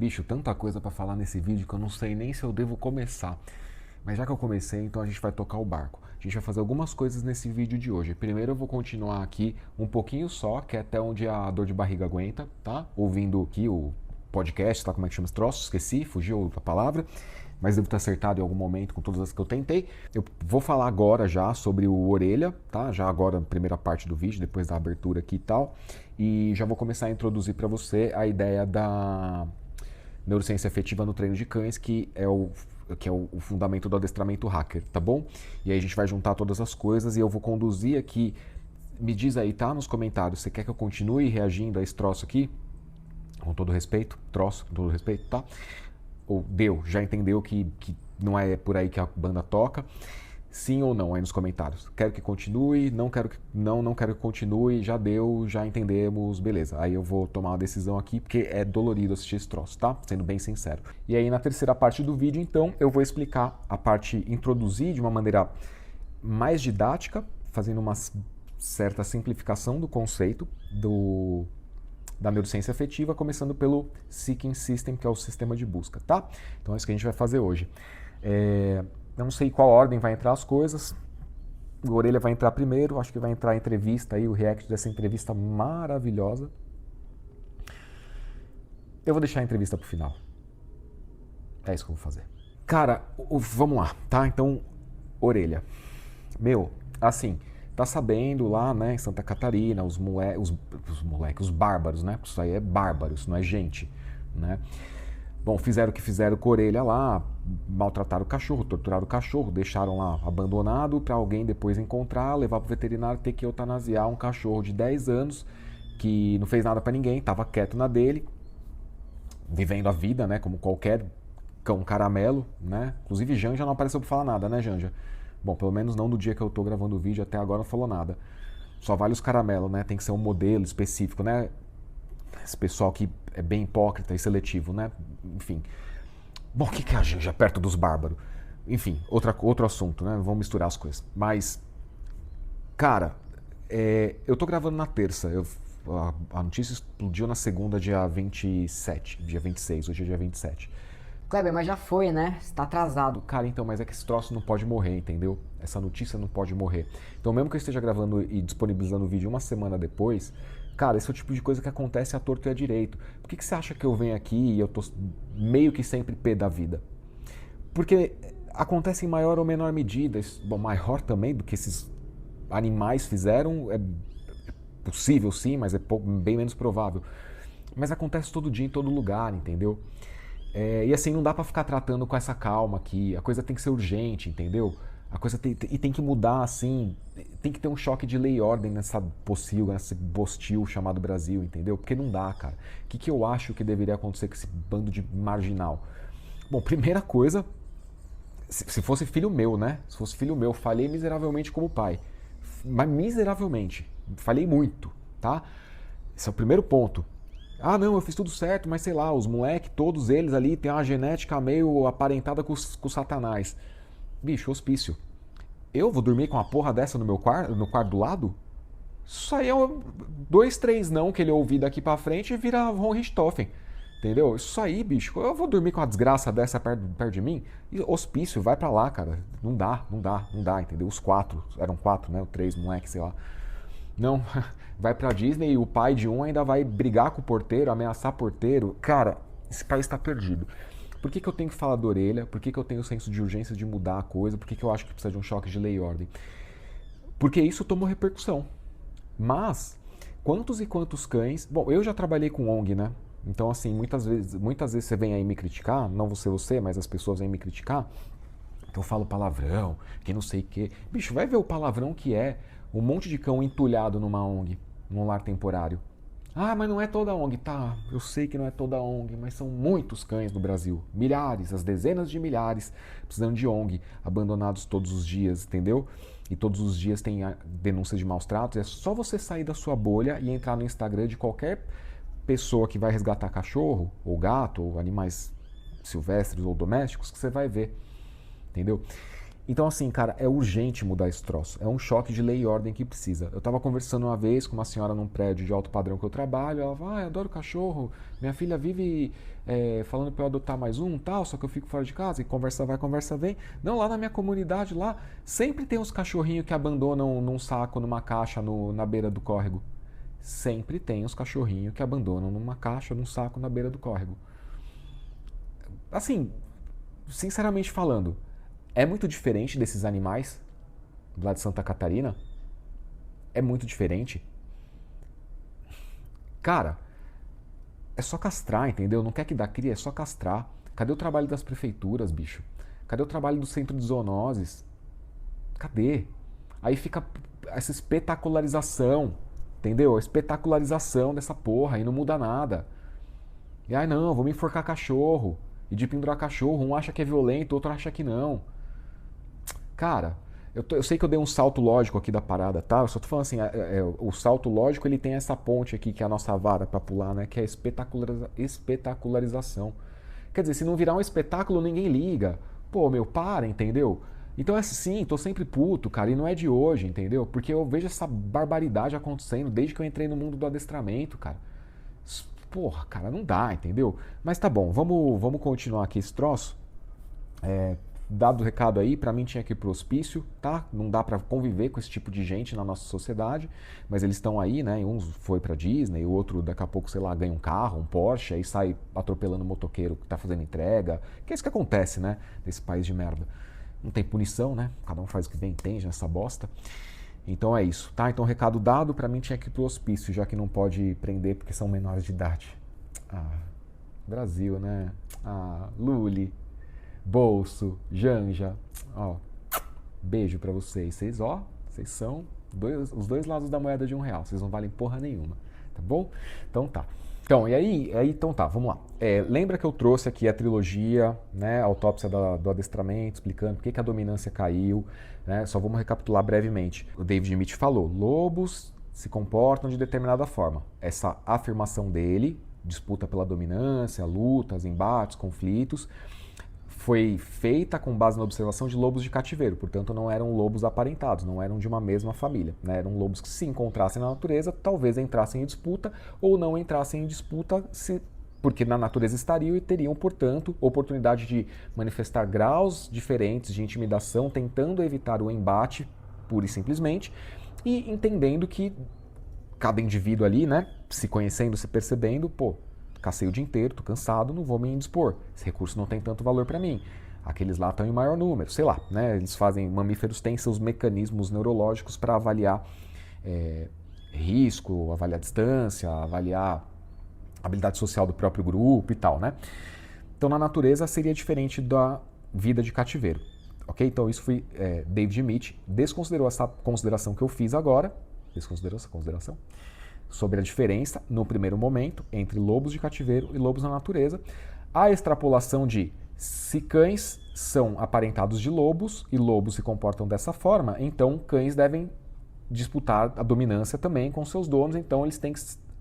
Bicho, tanta coisa pra falar nesse vídeo que eu não sei nem se eu devo começar. Mas já que eu comecei, então a gente vai tocar o barco. A gente vai fazer algumas coisas nesse vídeo de hoje. Primeiro eu vou continuar aqui um pouquinho só, que é até onde a dor de barriga aguenta, tá? Ouvindo aqui o podcast, tá? Como é que chama esse troço? Esqueci, fugiu a palavra. Mas devo ter acertado em algum momento com todas as que eu tentei. Eu vou falar agora já sobre o orelha, tá? Já agora na primeira parte do vídeo, depois da abertura aqui e tal. E já vou começar a introduzir para você a ideia da neurociência efetiva no treino de cães, que é o fundamento do adestramento hacker, tá bom? E aí a gente vai juntar todas as coisas e eu vou conduzir aqui. Me diz aí, tá? Nos comentários, você quer que eu continue reagindo a esse troço aqui? Com todo respeito, com todo respeito, tá? Ou já entendeu que não é por aí que a banda toca? Sim ou não aí nos comentários. Quero que continue, não quero que continue, já deu, já entendemos, beleza. Aí eu vou tomar uma decisão aqui, porque é dolorido assistir esse troço, tá? Sendo bem sincero. E aí na terceira parte do vídeo, então, eu vou explicar a parte, introduzir de uma maneira mais didática, fazendo uma certa simplificação do conceito da neurociência afetiva, começando pelo Seeking System, que é o sistema de busca, tá? Então é isso que a gente vai fazer hoje. Eu não sei qual ordem vai entrar as coisas. O Orelha vai entrar primeiro, acho que vai entrar a entrevista aí, o react dessa entrevista maravilhosa. Eu vou deixar a entrevista pro final. É isso que eu vou fazer. Cara, vamos lá, tá? Então, Orelha. Meu, assim, tá sabendo lá, né, em Santa Catarina, os bárbaros, né? Isso aí é bárbaro, isso não é gente, né? Bom, fizeram o que fizeram com a Orelha lá, maltrataram o cachorro, torturaram o cachorro, deixaram lá abandonado para alguém depois encontrar, levar pro veterinário, ter que eutanasiar um cachorro de 10 anos que não fez nada para ninguém, tava quieto na dele, vivendo a vida, né, como qualquer cão caramelo, né? Inclusive Janja não apareceu pra falar nada, né, Janja? Bom, pelo menos não no dia que eu tô gravando o vídeo, até agora não falou nada. Só vale os caramelos, né? Tem que ser um modelo específico, né? Esse pessoal que é bem hipócrita e seletivo, né? Enfim. Bom, o que é a Janja perto dos bárbaros? Enfim, outro assunto, né? Não vamos misturar as coisas. Mas, cara, eu tô gravando na terça. A notícia explodiu na segunda, dia 27. Dia 26, hoje é dia 27. Kleber, mas já foi, né? Você tá atrasado. Cara, então, mas é que esse troço não pode morrer, entendeu? Essa notícia não pode morrer. Então, mesmo que eu esteja gravando e disponibilizando o vídeo uma semana depois, cara, esse é o tipo de coisa que acontece à torto e à direito. Por que você acha que eu venho aqui e eu tô meio que sempre pé da vida? Porque acontece em maior ou menor medida. Bom, maior também do que esses animais fizeram, é possível sim, mas é bem menos provável. Mas acontece todo dia, em todo lugar, entendeu? E assim, não dá pra ficar tratando com essa calma aqui. A coisa tem que ser urgente, entendeu? A coisa tem que mudar, assim. Tem que ter um choque de lei e ordem nessa nesse bostil chamado Brasil, entendeu? Porque não dá, cara. O que eu acho que deveria acontecer com esse bando de marginal? Bom, primeira coisa, se fosse filho meu, né? Se fosse filho meu, falhei miseravelmente como pai. Mas miseravelmente. Falhei muito, tá? Esse é o primeiro ponto. Ah, não, eu fiz tudo certo, mas sei lá, os moleques, todos eles ali têm uma genética meio aparentada com o Satanás. Bicho, hospício. Eu vou dormir com uma porra dessa no quarto do lado? Isso aí é dois, três não que ele ouvir daqui pra frente e vira Von Richthofen. Entendeu? Isso aí, bicho. Eu vou dormir com uma desgraça dessa perto de mim? E hospício, vai pra lá, cara. Não dá, entendeu? Os quatro, eram quatro, né? O três moleques, sei lá. Não, vai pra Disney e o pai de um ainda vai brigar com o porteiro, ameaçar o porteiro. Cara, esse país tá perdido. Por que eu tenho que falar da Orelha? Por que eu tenho o senso de urgência de mudar a coisa? Por que eu acho que precisa de um choque de lei e ordem? Porque isso tomou repercussão. Mas, quantos e quantos cães... Bom, eu já trabalhei com ONG, né? Então, assim, muitas vezes você vem aí me criticar, não você, mas as pessoas vêm me criticar, que eu falo palavrão, que não sei o quê. Bicho, vai ver o palavrão que é um monte de cão entulhado numa ONG, num lar temporário. Ah, mas não é toda ONG. Tá, eu sei que não é toda ONG, mas são muitos cães no Brasil. Milhares, as dezenas de milhares precisando de ONG, abandonados todos os dias, entendeu? E todos os dias tem denúncias de maus tratos. É só você sair da sua bolha e entrar no Instagram de qualquer pessoa que vai resgatar cachorro, ou gato, ou animais silvestres ou domésticos, que você vai ver, entendeu? Então, assim, cara, é urgente mudar esse troço. É um choque de lei e ordem que precisa. Eu tava conversando uma vez com uma senhora num prédio de alto padrão que eu trabalho. Ela falou, eu adoro cachorro. Minha filha vive falando pra eu adotar mais um, tal, só que eu fico fora de casa e conversa vai, conversa vem. Não, lá na minha comunidade, lá, sempre tem uns cachorrinhos que abandonam num saco, numa caixa na beira do córrego. Sempre tem os cachorrinhos que abandonam numa caixa, num saco na beira do córrego. Assim, sinceramente falando, é muito diferente desses animais lá de Santa Catarina? É muito diferente. Cara, é só castrar, entendeu? Não quer que dá cria, é só castrar. Cadê o trabalho das prefeituras, bicho? Cadê o trabalho do centro de zoonoses? Cadê? Aí fica essa espetacularização, entendeu? A espetacularização dessa porra e não muda nada. E ai não, vou me enforcar cachorro. E de pendurar cachorro, um acha que é violento, outro acha que não. Cara, eu sei que eu dei um salto lógico aqui da parada, tá? Eu só tô falando assim, o salto lógico ele tem essa ponte aqui, que é a nossa vara pra pular, né? Que é a espetacularização. Quer dizer, se não virar um espetáculo, ninguém liga. Pô, meu, para, entendeu? Então é assim, tô sempre puto, cara, e não é de hoje, entendeu? Porque eu vejo essa barbaridade acontecendo desde que eu entrei no mundo do adestramento, cara. Porra, cara, não dá, entendeu? Mas tá bom, vamos continuar aqui esse troço. Dado o recado aí, pra mim tinha que ir pro hospício, tá? Não dá pra conviver com esse tipo de gente na nossa sociedade, mas eles estão aí, né? Um foi pra Disney, o outro daqui a pouco, sei lá, ganha um carro, um Porsche, aí sai atropelando o motoqueiro que tá fazendo entrega. Que é isso que acontece, né? Nesse país de merda. Não tem punição, né? Cada um faz o que bem entende nessa bosta. Então é isso, tá? Então recado dado, pra mim tinha que ir pro hospício, já que não pode prender porque são menores de idade. Ah, Brasil, né? Ah, Luli. Bolso, Janja, ó, beijo pra vocês. Vocês são os dois lados da moeda de R$ 1. Vocês não valem porra nenhuma, tá bom? Então tá. Então, então tá, vamos lá. Lembra que eu trouxe aqui a trilogia, né, a autópsia do adestramento, explicando por que a dominância caiu, né? Só vamos recapitular brevemente. O David Mitch falou, lobos se comportam de determinada forma. Essa afirmação dele, disputa pela dominância, lutas, embates, conflitos, foi feita com base na observação de lobos de cativeiro, portanto não eram lobos aparentados, não eram de uma mesma família, né? Eram lobos que se encontrassem na natureza, talvez entrassem em disputa ou não entrassem em disputa, porque na natureza estariam e teriam, portanto, oportunidade de manifestar graus diferentes de intimidação, tentando evitar o embate, pura e simplesmente, e entendendo que cada indivíduo ali, né, se conhecendo, se percebendo, pô, cacei o dia inteiro, tô cansado, não vou me indispor. Esse recurso não tem tanto valor para mim. Aqueles lá estão em maior número, sei lá, né? Mamíferos têm seus mecanismos neurológicos para avaliar risco, avaliar distância, avaliar a habilidade social do próprio grupo e tal, né? Então na natureza seria diferente da vida de cativeiro, ok? Então isso foi David Mitch, desconsiderou essa consideração que eu fiz agora, desconsiderou essa consideração, sobre a diferença, no primeiro momento, entre lobos de cativeiro e lobos na natureza. A extrapolação de se cães são aparentados de lobos e lobos se comportam dessa forma, então cães devem disputar a dominância também com seus donos, então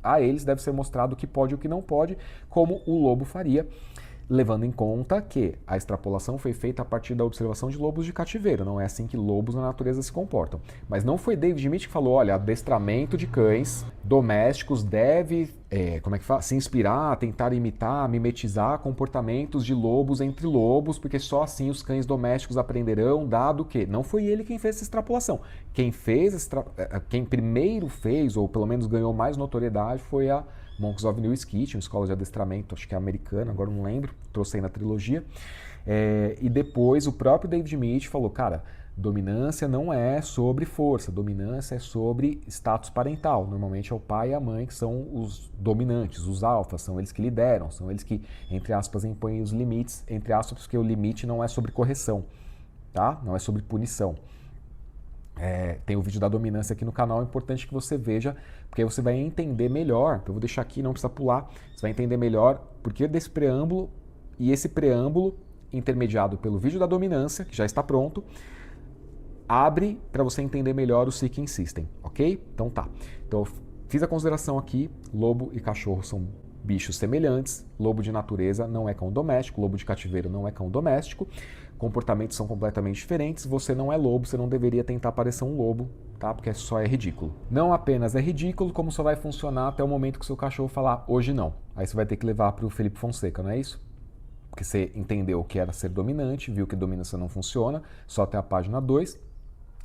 a eles deve ser mostrado o que pode e o que não pode, como o lobo faria, levando em conta que a extrapolação foi feita a partir da observação de lobos de cativeiro. Não é assim que lobos na natureza se comportam. Mas não foi David Mitch que falou, olha, adestramento de cães domésticos deve se inspirar, tentar imitar, mimetizar comportamentos de lobos entre lobos, porque só assim os cães domésticos aprenderão, dado que não foi ele quem fez essa extrapolação. Quem primeiro fez, ou pelo menos ganhou mais notoriedade, foi a Monks of New Skit, uma escola de adestramento, acho que é americana, agora não lembro, trouxe aí na trilogia. E depois o próprio David Mitch falou, cara, dominância não é sobre força, dominância é sobre status parental. Normalmente é o pai e a mãe que são os dominantes, os alfas, são eles que lideram, são eles que, entre aspas, impõem os limites, entre aspas, porque o limite não é sobre correção, tá? Não é sobre punição. Tem o vídeo da dominância aqui no canal, é importante que você veja, porque aí você vai entender melhor, eu vou deixar aqui, não precisa pular, você vai entender melhor porque desse preâmbulo, e esse preâmbulo, intermediado pelo vídeo da dominância, que já está pronto, abre para você entender melhor o Seeking System, ok? Então tá. Então eu fiz a consideração aqui, lobo e cachorro são bichos semelhantes. Lobo de natureza não é cão doméstico, lobo de cativeiro não é cão doméstico. Comportamentos são completamente diferentes. Você não é lobo, você não deveria tentar parecer um lobo, tá? Porque só é ridículo. Não apenas é ridículo, como só vai funcionar até o momento que o seu cachorro falar hoje não. Aí você vai ter que levar para o Felipe Fonseca, não é isso? Porque você entendeu o que era ser dominante, viu que dominância não funciona, só até a página 2.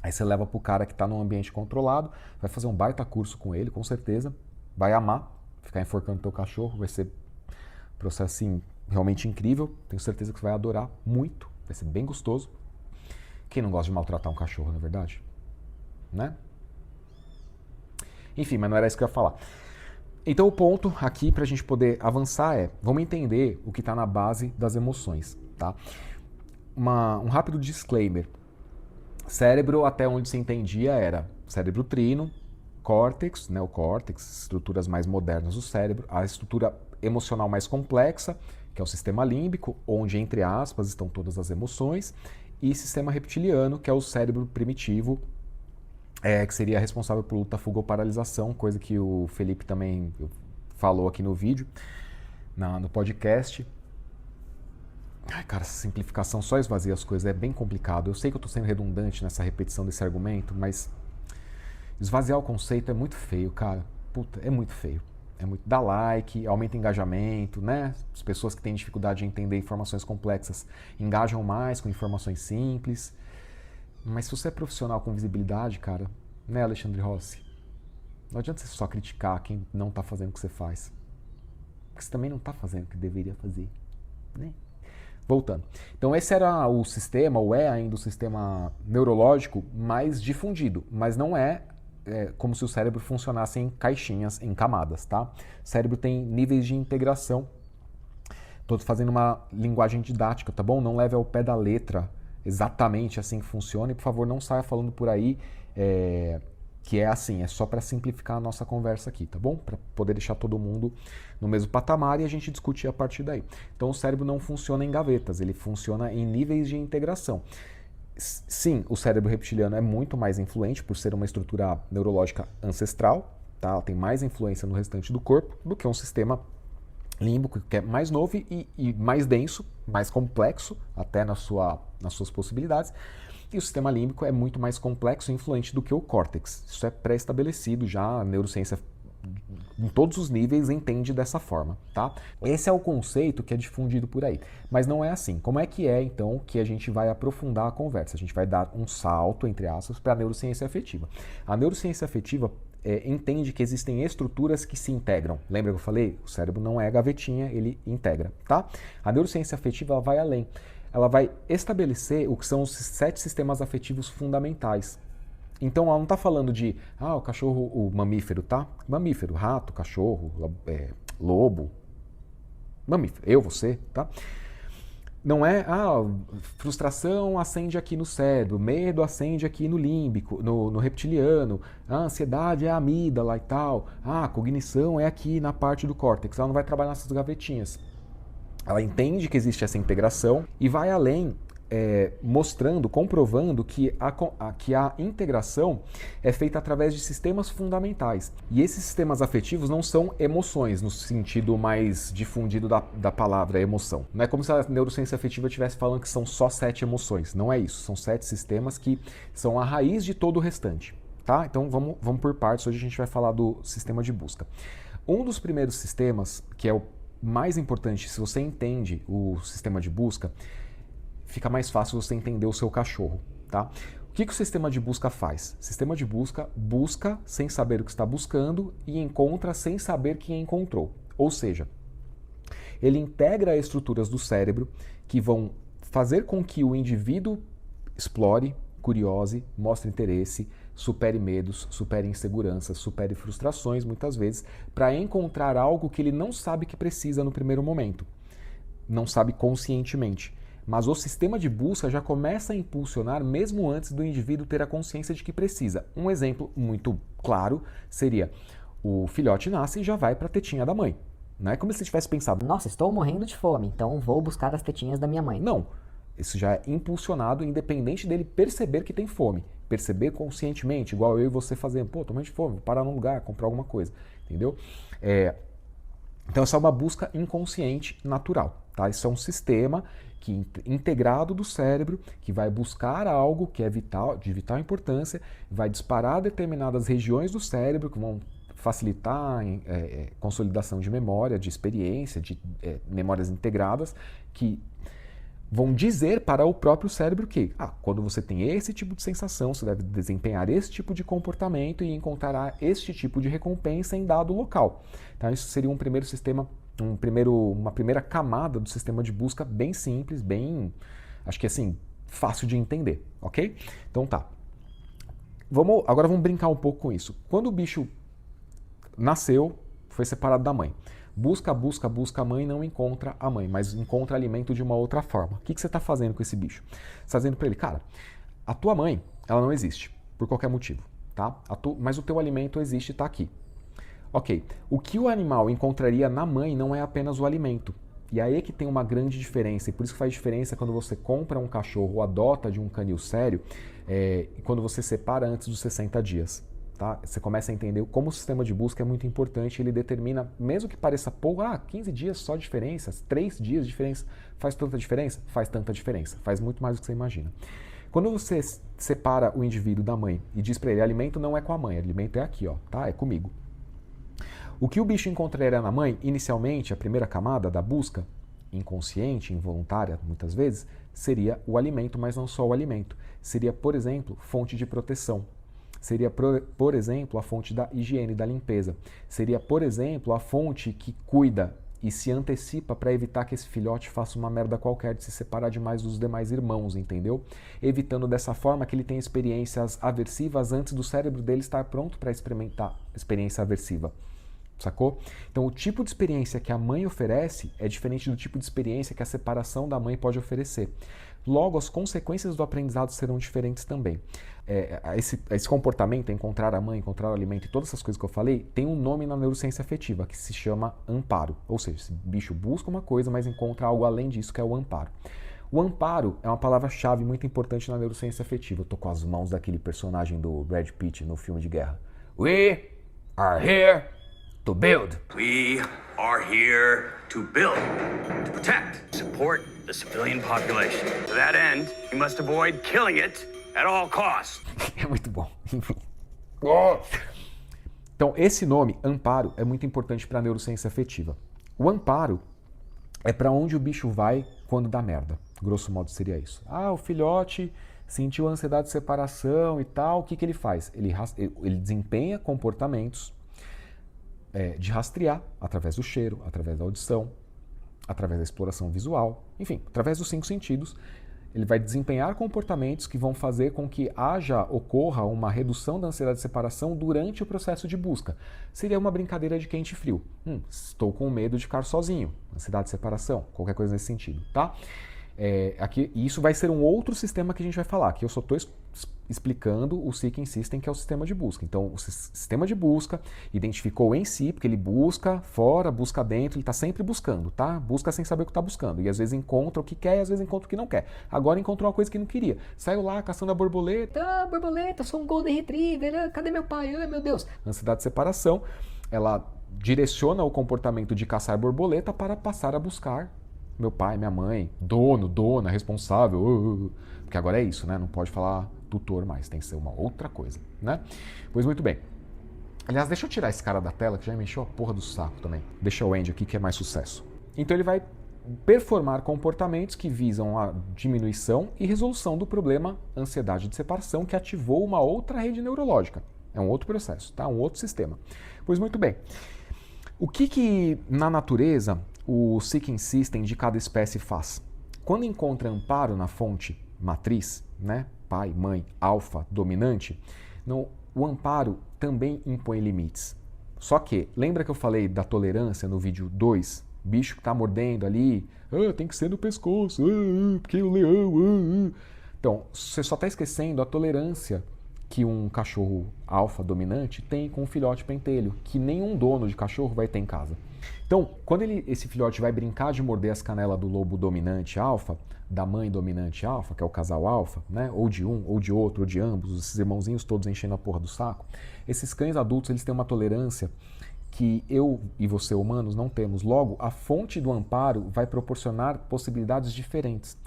Aí você leva para o cara que está num ambiente controlado, vai fazer um baita curso com ele, com certeza. Vai amar ficar enforcando teu cachorro, vai ser um processo assim, realmente incrível. Tenho certeza que você vai adorar muito, vai ser bem gostoso. Quem não gosta de maltratar um cachorro, na verdade? Né? Enfim, mas não era isso que eu ia falar. Então o ponto aqui para a gente poder avançar é, vamos entender o que está na base das emoções, tá? Um rápido disclaimer. Cérebro, até onde se entendia, era cérebro trino, córtex, neocórtex, estruturas mais modernas do cérebro, a estrutura emocional mais complexa, que é o sistema límbico, onde, entre aspas, estão todas as emoções, e sistema reptiliano, que é o cérebro primitivo, que seria responsável por luta, fuga ou paralisação, coisa que o Felipe também falou aqui no vídeo, no podcast. Ai, cara, essa simplificação só esvazia as coisas, é bem complicado. Eu sei que eu estou sendo redundante nessa repetição desse argumento, mas esvaziar o conceito é muito feio, cara. Puta, é muito feio. Dá like, aumenta o engajamento, né? As pessoas que têm dificuldade de entender informações complexas engajam mais com informações simples. Mas se você é profissional com visibilidade, cara, né, Alexandre Rossi? Não adianta você só criticar quem não está fazendo o que você faz. Porque você também não está fazendo o que deveria fazer, né? Voltando. Então esse era o sistema, ou é ainda o sistema neurológico mais difundido, mas não é como se o cérebro funcionasse em caixinhas, em camadas, tá? O cérebro tem níveis de integração. Estou fazendo uma linguagem didática, tá bom? Não leve ao pé da letra exatamente assim que funciona e, por favor, não saia falando por aí que é assim, é só para simplificar a nossa conversa aqui, tá bom? Para poder deixar todo mundo no mesmo patamar e a gente discutir a partir daí. Então o cérebro não funciona em gavetas, ele funciona em níveis de integração. Sim, o cérebro reptiliano é muito mais influente por ser uma estrutura neurológica ancestral, tá? Ela tem mais influência no restante do corpo do que um sistema límbico, que é mais novo e mais denso, mais complexo, até nas suas possibilidades. E o sistema límbico é muito mais complexo e influente do que o córtex. Isso é pré-estabelecido já, a neurociência em todos os níveis entende dessa forma, tá? Esse é o conceito que é difundido por aí. Mas não é assim. Como é que é, então, que a gente vai aprofundar a conversa? A gente vai dar um salto, entre aspas, para a neurociência afetiva. A neurociência afetiva entende que existem estruturas que se integram. Lembra que eu falei? O cérebro não é gavetinha, ele integra, tá? A neurociência afetiva ela vai além. Ela vai estabelecer o que são os 7 sistemas afetivos fundamentais. Então ela não está falando de, o cachorro, o mamífero, tá? Mamífero, rato, cachorro, lobo, mamífero, eu, você, tá? Não é, frustração acende aqui no cérebro, medo acende aqui no límbico, no reptiliano, a ansiedade é a amígdala e tal, a cognição é aqui na parte do córtex. Ela não vai trabalhar nessas gavetinhas. Ela entende que existe essa integração e vai além, mostrando, comprovando que a integração é feita através de sistemas fundamentais. E esses sistemas afetivos não são emoções, no sentido mais difundido da palavra emoção. Não é como se a neurociência afetiva estivesse falando que são só 7 emoções. Não é isso. São 7 sistemas que são a raiz de todo o restante. Tá? Então vamos por partes. Hoje a gente vai falar do sistema de busca. Um dos primeiros sistemas, que é o mais importante, se você entende o sistema de busca, fica mais fácil você entender o seu cachorro, tá? O que o sistema de busca faz? O sistema de busca busca sem saber o que está buscando e encontra sem saber quem encontrou. Ou seja, ele integra estruturas do cérebro que vão fazer com que o indivíduo explore, curiose, mostre interesse, supere medos, supere inseguranças, supere frustrações, muitas vezes, para encontrar algo que ele não sabe que precisa no primeiro momento. Não sabe conscientemente. Mas o sistema de busca já começa a impulsionar mesmo antes do indivíduo ter a consciência de que precisa. Um exemplo muito claro seria o filhote nasce e já vai para a tetinha da mãe. Não é como se ele tivesse pensado, Nossa, estou morrendo de fome, então vou buscar as tetinhas da minha mãe. não. Isso já é impulsionado independente dele perceber que tem fome. Perceber conscientemente, igual eu e você fazendo. Pô, tô morrendo de fome, vou parar num lugar, comprar alguma coisa. Entendeu? Então essa é uma busca inconsciente natural, tá? Isso é um sistema integrado do cérebro que vai buscar algo que é vital, de vital importância, vai disparar determinadas regiões do cérebro que vão facilitar a consolidação de memória, de experiência, de memórias integradas, que vão dizer para o próprio cérebro que, quando você tem esse tipo de sensação, você deve desempenhar esse tipo de comportamento e encontrará este tipo de recompensa em dado local. Então, isso seria um primeiro sistema, uma primeira camada do sistema de busca bem simples, acho que assim, fácil de entender, ok? Então tá. Agora vamos brincar um pouco com isso. Quando o bicho nasceu, foi separado da mãe. Busca a mãe, não encontra a mãe, mas encontra alimento de uma outra forma. O que você está fazendo com esse bicho? Você está dizendo para ele, cara, a tua mãe, ela não existe, por qualquer motivo, tá? Mas o teu alimento existe e está aqui. Ok, o que o animal encontraria na mãe não é apenas o alimento. E aí é que tem uma grande diferença, e por isso que faz diferença quando você compra um cachorro ou adota de um canil sério, quando você separa antes dos 60 dias. Tá? Você começa a entender como o sistema de busca é muito importante, ele determina, mesmo que pareça pouco, 15 dias só de diferença, 3 dias de diferença, faz tanta diferença? Faz tanta diferença, faz muito mais do que você imagina. Quando você separa o indivíduo da mãe e diz para ele, alimento não é com a mãe, alimento é aqui, ó, tá? É comigo. O que o bicho encontraria na mãe, inicialmente, a primeira camada da busca, inconsciente, involuntária, muitas vezes, seria o alimento, mas não só o alimento. Seria, por exemplo, fonte de proteção. Seria, por exemplo, a fonte da higiene, da limpeza. Seria, por exemplo, a fonte que cuida e se antecipa para evitar que esse filhote faça uma merda qualquer de se separar demais dos demais irmãos, entendeu? Evitando dessa forma que ele tenha experiências aversivas antes do cérebro dele estar pronto para experimentar experiência aversiva. Sacou? Então, o tipo de experiência que a mãe oferece é diferente do tipo de experiência que a separação da mãe pode oferecer. Logo, as consequências do aprendizado serão diferentes também. Esse comportamento, encontrar a mãe, encontrar o alimento e todas essas coisas que eu falei, tem um nome na neurociência afetiva, que se chama amparo. Ou seja, esse bicho busca uma coisa, mas encontra algo além disso, que é o amparo. O amparo é uma palavra-chave muito importante na neurociência afetiva. Eu tô com as mãos daquele personagem do Brad Pitt no filme de guerra. We are here to build. We are here to build, to protect, support the civilian population. To that end, we must avoid killing it at all costs. É muito bom. Enfim. Então, esse nome, amparo, é muito importante para a neurociência afetiva. O amparo é para onde o bicho vai quando dá merda. Grosso modo seria isso. O filhote sentiu ansiedade de separação e tal, o que ele faz? Ele desempenha comportamentos de rastrear através do cheiro, através da audição, através da exploração visual, enfim, através dos 5 sentidos. Ele vai desempenhar comportamentos que vão fazer com que ocorra uma redução da ansiedade de separação durante o processo de busca. Seria uma brincadeira de quente e frio. Estou com medo de ficar sozinho, ansiedade de separação, qualquer coisa nesse sentido, tá? E isso vai ser um outro sistema que a gente vai falar, que eu só estou explicando o Seeking System, que é o sistema de busca. Então, o sistema de busca identificou em si, porque ele busca fora, busca dentro, ele está sempre buscando, tá? Busca sem saber o que está buscando. E às vezes encontra o que quer e às vezes encontra o que não quer. Agora encontrou uma coisa que não queria. Saiu lá caçando a borboleta. Borboleta, sou um Golden Retriever, cadê meu pai? Ai, meu Deus. Ansiedade de separação, ela direciona o comportamento de caçar borboleta para passar a buscar meu pai, minha mãe, dono, dona, responsável, porque agora é isso, né? Não pode falar tutor mais, tem que ser uma outra coisa, né? Pois muito bem. Aliás, deixa eu tirar esse cara da tela, que já me encheu a porra do saco também. Deixa o Andy aqui, que é mais sucesso. Então ele vai performar comportamentos que visam a diminuição e resolução do problema ansiedade de separação, que ativou uma outra rede neurológica. É um outro processo, tá? Um outro sistema. Pois muito bem. O que na natureza o Seeking System de cada espécie faz? Quando encontra amparo na fonte matriz, né, pai, mãe, alfa, dominante, o amparo também impõe limites. Só que, lembra que eu falei da tolerância no vídeo 2? Bicho que está mordendo ali, tem que ser no pescoço, porque o leão... Então, você só está esquecendo a tolerância que um cachorro alfa dominante tem com um filhote pentelho, que nenhum dono de cachorro vai ter em casa. Então, quando esse filhote vai brincar de morder as canelas do lobo dominante alfa, da mãe dominante alfa, que é o casal alfa, né? Ou de um, ou de outro, ou de ambos, esses irmãozinhos todos enchendo a porra do saco, esses cães adultos eles têm uma tolerância que eu e você humanos não temos. Logo, a fonte do amparo vai proporcionar possibilidades diferentes.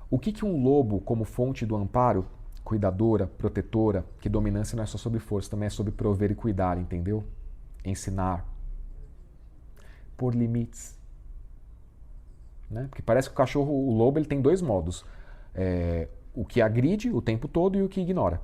O que um lobo, como fonte do amparo, cuidadora, protetora, que dominância não é só sobre força, também é sobre prover e cuidar, entendeu? Ensinar. Pôr limites. Né? Porque parece que o lobo, ele tem dois modos. O que agride o tempo todo e o que ignora.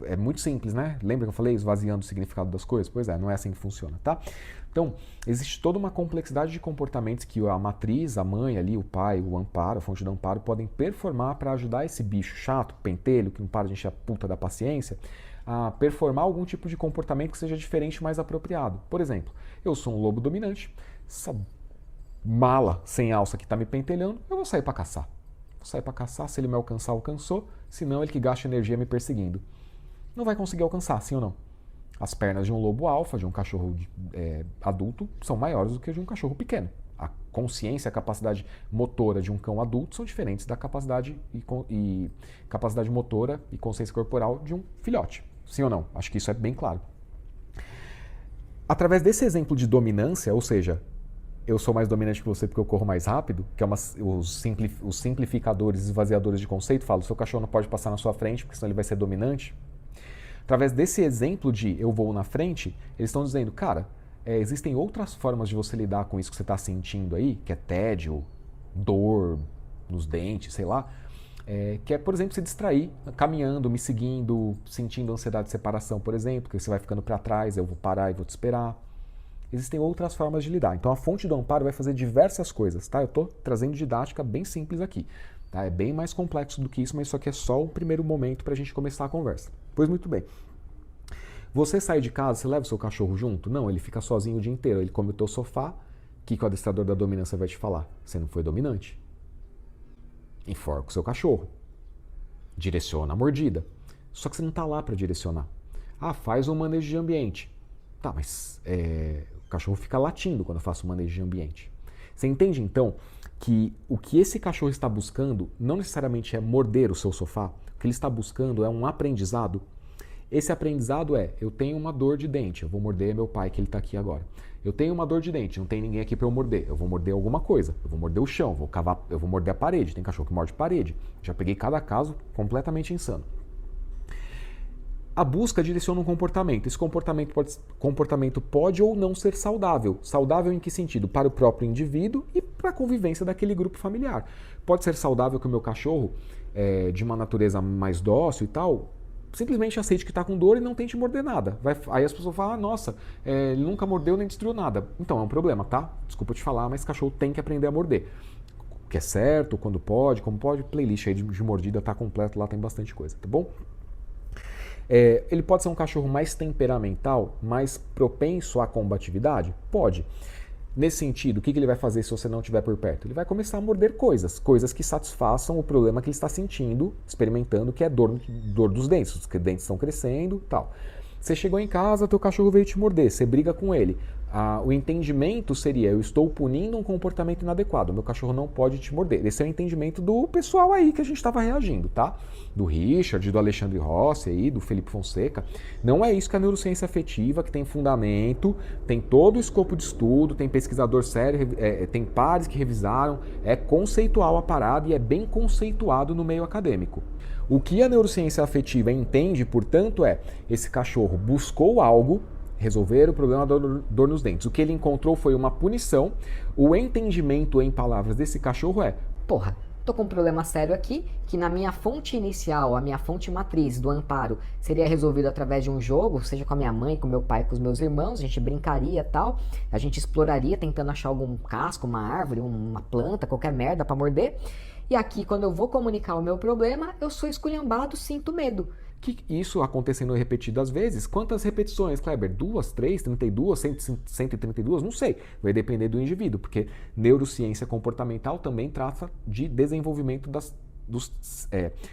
É muito simples, né? Lembra que eu falei esvaziando o significado das coisas? Pois é, não é assim que funciona, tá? Então, existe toda uma complexidade de comportamentos que a matriz, a mãe ali, o pai, o amparo, a fonte do amparo, podem performar para ajudar esse bicho chato, pentelho, que não para de encher a puta da paciência, a performar algum tipo de comportamento que seja diferente e mais apropriado. Por exemplo, eu sou um lobo dominante, essa mala sem alça que tá me pentelhando, eu vou sair para caçar. Vou sair para caçar, se ele me alcançar, alcançou, se não, ele que gasta energia me perseguindo. Não vai conseguir alcançar, sim ou não? As pernas de um lobo alfa, de um cachorro adulto, são maiores do que de um cachorro pequeno. A consciência, a capacidade motora de um cão adulto são diferentes da capacidade capacidade motora e consciência corporal de um filhote. Sim ou não? Acho que isso é bem claro. Através desse exemplo de dominância, ou seja, eu sou mais dominante que você porque eu corro mais rápido, que é os simplificadores, esvaziadores de conceito, falam, seu cachorro não pode passar na sua frente porque senão ele vai ser dominante. Através desse exemplo de eu vou na frente, eles estão dizendo, cara, existem outras formas de você lidar com isso que você está sentindo aí, que é tédio, dor nos dentes, sei lá, que é, por exemplo, se distrair, caminhando, me seguindo, sentindo ansiedade de separação, por exemplo, que você vai ficando para trás, eu vou parar e vou te esperar. Existem outras formas de lidar. Então a fonte do amparo vai fazer diversas coisas, tá? Eu estou trazendo didática bem simples aqui. Tá? É bem mais complexo do que isso, mas isso aqui é só o primeiro momento para a gente começar a conversa. Pois muito bem. Você sai de casa, você leva o seu cachorro junto? Não, ele fica sozinho o dia inteiro. Ele come o teu sofá. O que o adestrador da dominância vai te falar? Você não foi dominante. Enforca o seu cachorro. Direciona a mordida. Só que você não está lá para direcionar. Ah, faz um manejo de ambiente. Tá, mas o cachorro fica latindo quando eu faço um manejo de ambiente. Você entende, então, que o que esse cachorro está buscando não necessariamente é morder o seu sofá. O que ele está buscando é um aprendizado. Esse aprendizado eu tenho uma dor de dente, eu vou morder meu pai que ele está aqui agora. Eu tenho uma dor de dente, não tem ninguém aqui para eu morder. Eu vou morder alguma coisa, eu vou morder o chão, eu vou morder a parede. Tem cachorro que morde parede. Já peguei cada caso completamente insano. A busca direciona um comportamento. Esse comportamento pode ou não ser saudável. Saudável em que sentido? Para o próprio indivíduo e para a convivência daquele grupo familiar. Pode ser saudável que o meu cachorro, de uma natureza mais dócil e tal, simplesmente aceite que está com dor e não tente morder nada. Aí as pessoas falam, nossa, ele nunca mordeu nem destruiu nada. Então é um problema, tá? Desculpa te falar, mas cachorro tem que aprender a morder. O que é certo, quando pode, como pode, playlist aí de mordida tá completo, lá tem bastante coisa, tá bom? Ele pode ser um cachorro mais temperamental, mais propenso à combatividade? Pode. Nesse sentido, o que ele vai fazer se você não estiver por perto? Ele vai começar a morder coisas que satisfaçam o problema que ele está sentindo, experimentando, que é dor dos dentes. Os dentes estão crescendo e tal. Você chegou em casa, teu cachorro veio te morder, você briga com ele. O entendimento seria, eu estou punindo um comportamento inadequado, meu cachorro não pode te morder. Esse é o entendimento do pessoal aí que a gente estava reagindo, tá? Do Richard, do Alexandre Rossi, aí, do Felipe Fonseca. Não é isso que a neurociência afetiva, que tem fundamento, tem todo o escopo de estudo, tem pesquisador sério, tem pares que revisaram, é conceitual a parada e é bem conceituado no meio acadêmico. O que a neurociência afetiva entende, portanto, esse cachorro buscou algo, resolver o problema da dor nos dentes. O que ele encontrou foi uma punição. O entendimento em palavras desse cachorro porra, tô com um problema sério aqui, que na minha fonte inicial, a minha fonte matriz do amparo, seria resolvido através de um jogo, seja com a minha mãe, com meu pai, com os meus irmãos, a gente brincaria e tal, a gente exploraria tentando achar algum casco, uma árvore, uma planta, qualquer merda pra morder. E aqui, quando eu vou comunicar o meu problema, eu sou esculhambado, sinto medo. Que isso acontecendo repetidas vezes, quantas repetições, Kleber? 2, 3, 32, 132? Não sei, vai depender do indivíduo, porque neurociência comportamental também trata de desenvolvimento dos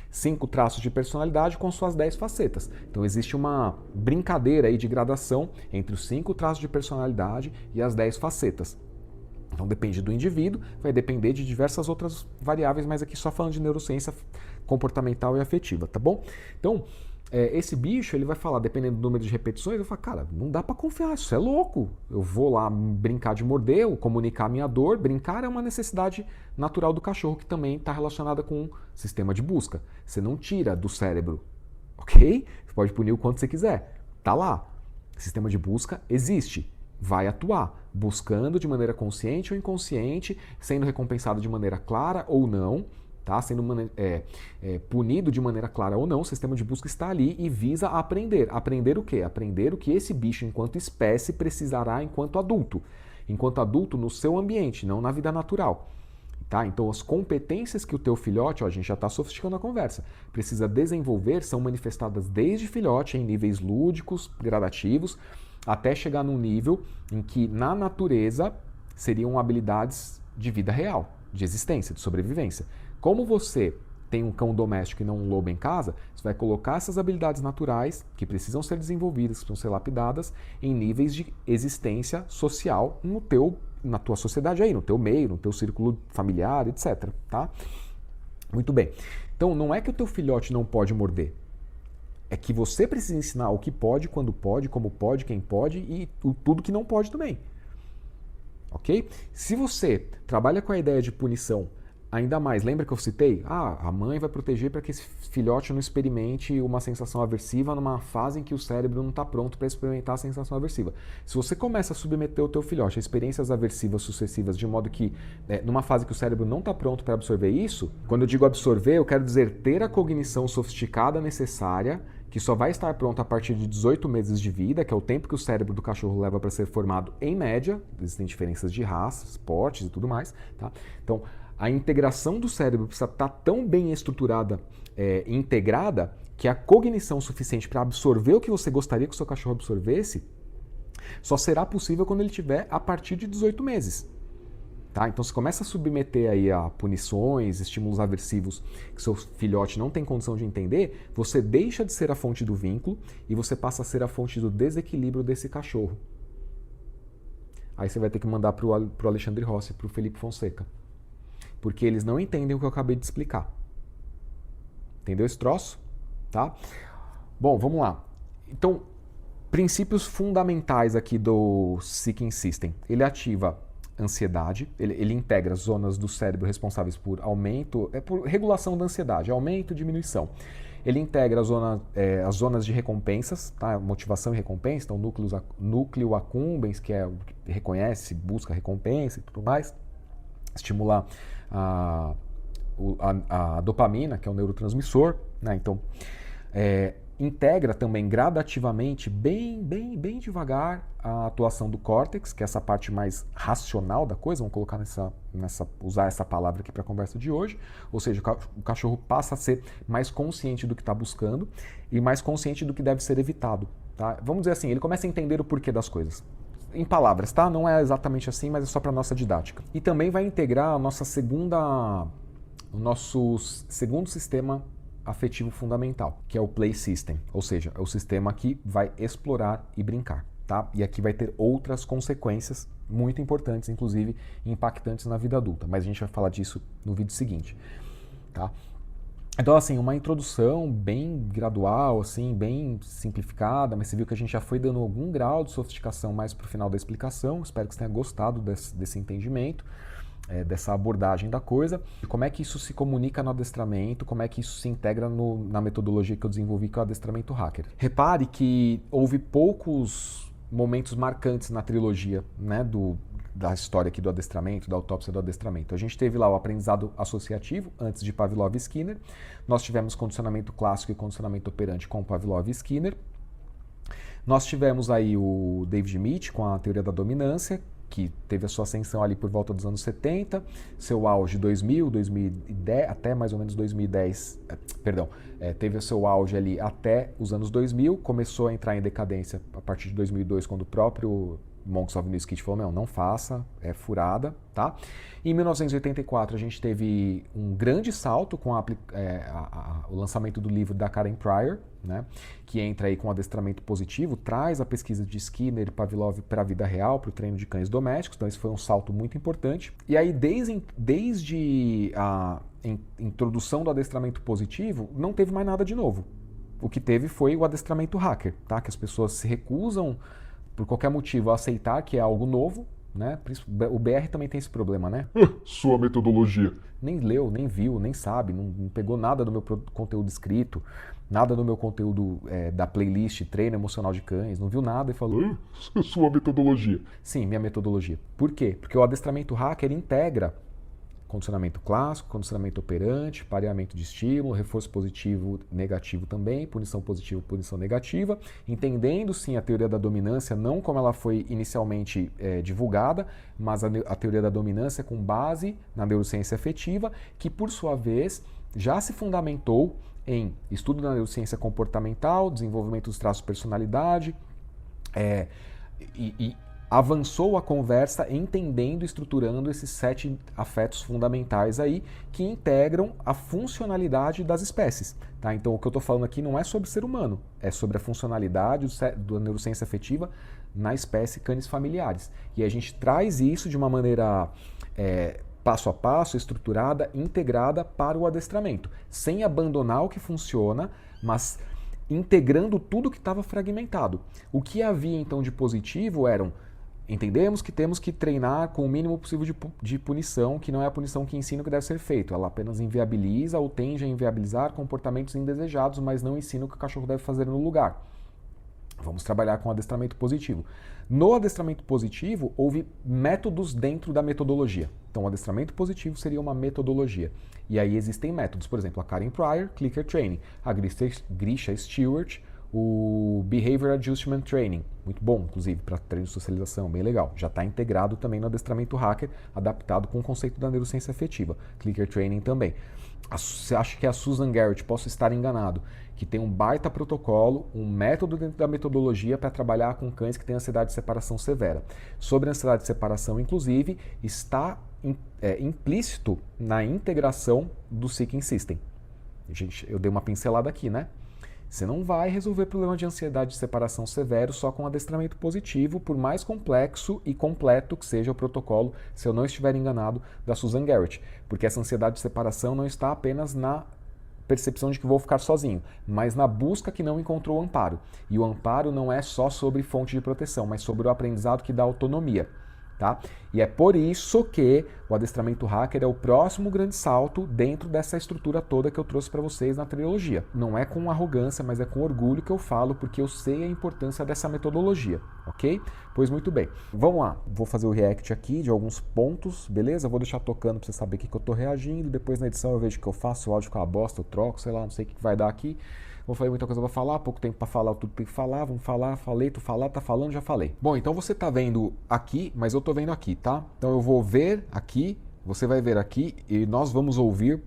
5 traços de personalidade com suas 10 facetas. Então existe uma brincadeira aí de gradação entre os 5 traços de personalidade e as 10 facetas. Então depende do indivíduo, vai depender de diversas outras variáveis, mas aqui só falando de neurociência comportamental e afetiva, tá bom? Então, esse bicho, ele vai falar, dependendo do número de repetições, eu falo, cara, não dá pra confiar, isso é louco. Eu vou lá brincar de morder, ou comunicar a minha dor. Brincar é uma necessidade natural do cachorro, que também está relacionada com o sistema de busca. Você não tira do cérebro, ok? Você pode punir o quanto você quiser. Tá lá. Sistema de busca existe. Vai atuar, buscando de maneira consciente ou inconsciente, sendo recompensado de maneira clara ou não, tá? Sendo punido de maneira clara ou não, o sistema de busca está ali e visa aprender. Aprender o quê? Aprender o que esse bicho, enquanto espécie, precisará enquanto adulto. Enquanto adulto no seu ambiente, não na vida natural. Tá? Então, as competências que o teu filhote, a gente já está sofisticando a conversa, precisa desenvolver, são manifestadas desde filhote em níveis lúdicos, gradativos, até chegar num nível em que, na natureza, seriam habilidades de vida real, de existência, de sobrevivência. Como você tem um cão doméstico e não um lobo em casa, você vai colocar essas habilidades naturais, que precisam ser desenvolvidas, que precisam ser lapidadas, em níveis de existência social na tua sociedade aí, no teu meio, no teu círculo familiar, etc. Tá? Muito bem. Então, não é que o teu filhote não pode morder. É que você precisa ensinar o que pode, quando pode, como pode, quem pode e tudo que não pode também. Ok? Se você trabalha com a ideia de punição, ainda mais, lembra que eu citei? A mãe vai proteger para que esse filhote não experimente uma sensação aversiva numa fase em que o cérebro não está pronto para experimentar a sensação aversiva. Se você começa a submeter o teu filhote a experiências aversivas sucessivas, de modo que, numa fase que o cérebro não está pronto para absorver isso, quando eu digo absorver, eu quero dizer ter a cognição sofisticada necessária, que só vai estar pronto a partir de 18 meses de vida, que é o tempo que o cérebro do cachorro leva para ser formado em média. Existem diferenças de raças, portes e tudo mais. Tá? Então, a integração do cérebro precisa estar tão bem estruturada e integrada que a cognição suficiente para absorver o que você gostaria que o seu cachorro absorvesse só será possível quando ele tiver a partir de 18 meses. Tá? Então, você começa a submeter aí a punições, estímulos aversivos que seu filhote não tem condição de entender, você deixa de ser a fonte do vínculo e você passa a ser a fonte do desequilíbrio desse cachorro. Aí você vai ter que mandar para o Alexandre Rossi, para o Felipe Fonseca. Porque eles não entendem o que eu acabei de explicar. Entendeu esse troço? Tá? Bom, vamos lá. Então, princípios fundamentais aqui do Seeking System. Ele ativa ansiedade, ele integra zonas do cérebro responsáveis por aumento, por regulação da ansiedade, aumento e diminuição. Ele integra as zonas de recompensas, tá? Motivação e recompensa, então núcleo accumbens, que é o que reconhece, busca recompensa e tudo mais. Estimular a dopamina, que é um neurotransmissor, né? Então, integra também gradativamente, bem devagar, a atuação do córtex, que é essa parte mais racional da coisa, vamos colocar usar essa palavra aqui para a conversa de hoje, ou seja, o cachorro passa a ser mais consciente do que está buscando e mais consciente do que deve ser evitado. Tá? Vamos dizer assim, ele começa a entender o porquê das coisas. Em palavras, tá? Não é exatamente assim, mas é só para nossa didática. E também vai integrar o nosso segundo sistema afetivo fundamental, que é o Play System, ou seja, é o sistema que vai explorar e brincar, tá? E aqui vai ter outras consequências muito importantes, inclusive impactantes na vida adulta, mas a gente vai falar disso no vídeo seguinte, tá? Então, assim, uma introdução bem gradual, assim, bem simplificada, mas você viu que a gente já foi dando algum grau de sofisticação mais para o final da explicação. Espero que você tenha gostado desse entendimento, dessa abordagem da coisa. E como é que isso se comunica no adestramento, como é que isso se integra na metodologia que eu desenvolvi, que é o adestramento hacker. Repare que houve poucos momentos marcantes na trilogia, né, da história aqui do adestramento, da autópsia do adestramento. A gente teve lá o aprendizado associativo, antes de Pavlov e Skinner. Nós tivemos condicionamento clássico e condicionamento operante com Pavlov e Skinner. Nós tivemos aí o David Mead com a teoria da dominância, que teve a sua ascensão ali por volta dos anos 70, seu auge 2000, 2010, até mais ou menos 2010, teve o seu auge ali até os anos 2000, começou a entrar em decadência a partir de 2002, quando o próprio Monks of New Skid falou, não faça, é furada, tá? Em 1984 a gente teve um grande salto com o lançamento do livro da Karen Pryor, né? Que entra aí com adestramento positivo, traz a pesquisa de Skinner e Pavlov para a vida real, para o treino de cães domésticos, então esse foi um salto muito importante. E aí desde a introdução do adestramento positivo, não teve mais nada de novo. o que teve foi o adestramento hacker, tá? Que as pessoas se recusam, por qualquer motivo, a aceitar que é algo novo, né? O BR também tem esse problema, né? Sua metodologia. Nem leu, nem viu, nem sabe, não pegou nada do meu conteúdo escrito, nada do meu conteúdo da playlist Treino Emocional de Cães, não viu nada e falou... Sua metodologia. Sim, minha metodologia. Por quê? Porque o adestramento hacker integra condicionamento clássico, condicionamento operante, pareamento de estímulo, reforço positivo, negativo também, punição positiva, punição negativa, entendendo sim a teoria da dominância, não como ela foi inicialmente divulgada, mas a teoria da dominância com base na neurociência afetiva, que por sua vez já se fundamentou em estudo da neurociência comportamental, desenvolvimento dos traços de personalidade, e avançou a conversa entendendo e estruturando esses 7 afetos fundamentais aí que integram a funcionalidade das espécies. Tá? Então o que eu estou falando aqui não é sobre ser humano, é sobre a funcionalidade da neurociência afetiva na espécie canis familiares. E a gente traz isso de uma maneira passo a passo, estruturada, integrada para o adestramento, sem abandonar o que funciona, mas integrando tudo que estava fragmentado. O que havia então de positivo eram: entendemos que temos que treinar com o mínimo possível de punição, que não é a punição que ensina o que deve ser feito. Ela apenas inviabiliza ou tende a inviabilizar comportamentos indesejados, mas não ensina o que o cachorro deve fazer no lugar. Vamos trabalhar com adestramento positivo. No adestramento positivo, houve métodos dentro da metodologia. Então, o adestramento positivo seria uma metodologia. E aí existem métodos, por exemplo, a Karen Pryor, Clicker Training, a Grisha Stewart, o Behavior Adjustment Training, muito bom, inclusive, para treino de socialização, bem legal. Já está integrado também no adestramento hacker, adaptado com o conceito da neurociência afetiva. Clicker Training também. Você acha que a Susan Garrett, posso estar enganado, que tem um baita protocolo, um método dentro da metodologia para trabalhar com cães que têm ansiedade de separação severa. Sobre a ansiedade de separação, inclusive, está implícito na integração do Seeking System. Gente, eu dei uma pincelada aqui, né? Você não vai resolver problema de ansiedade de separação severo só com adestramento positivo, por mais complexo e completo que seja o protocolo, se eu não estiver enganado, da Susan Garrett. Porque essa ansiedade de separação não está apenas na percepção de que vou ficar sozinho, mas na busca que não encontrou o amparo. E o amparo não é só sobre fonte de proteção, mas sobre o aprendizado que dá autonomia. Tá? E é por isso que o adestramento hacker é o próximo grande salto dentro dessa estrutura toda que eu trouxe para vocês na trilogia. Não é com arrogância, mas é com orgulho que eu falo, porque eu sei a importância dessa metodologia, ok? Pois muito bem. Vamos lá, vou fazer o react aqui de alguns pontos, beleza? Vou deixar tocando para você saber o que eu tô reagindo, depois na edição eu vejo o que eu faço, o áudio fica uma bosta, eu troco, sei lá, não sei o que vai dar aqui. Vou falar muita coisa para falar, pouco tempo para falar, tudo tem que falar, vamos falar, falei, tu falar, tá falando, já falei. Bom, então você tá vendo aqui, mas eu tô vendo aqui, tá? Então eu vou ver aqui, você vai ver aqui e nós vamos ouvir,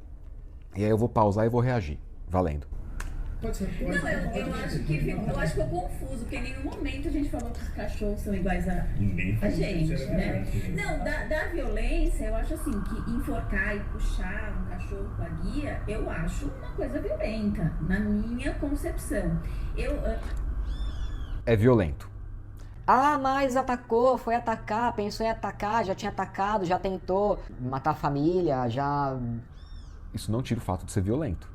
e aí eu vou pausar e vou reagir. Valendo. Pode ser. Não, eu acho que ficou confuso, porque em nenhum momento a gente falou que os cachorros são iguais a gente, né? Não, da violência, eu acho assim, que enforcar e puxar um cachorro com a guia, eu acho uma coisa violenta, na minha concepção. É violento. Ah, mas atacou, foi atacar, pensou em atacar, já tinha atacado, já tentou matar a família, já... Isso não tira o fato de ser violento.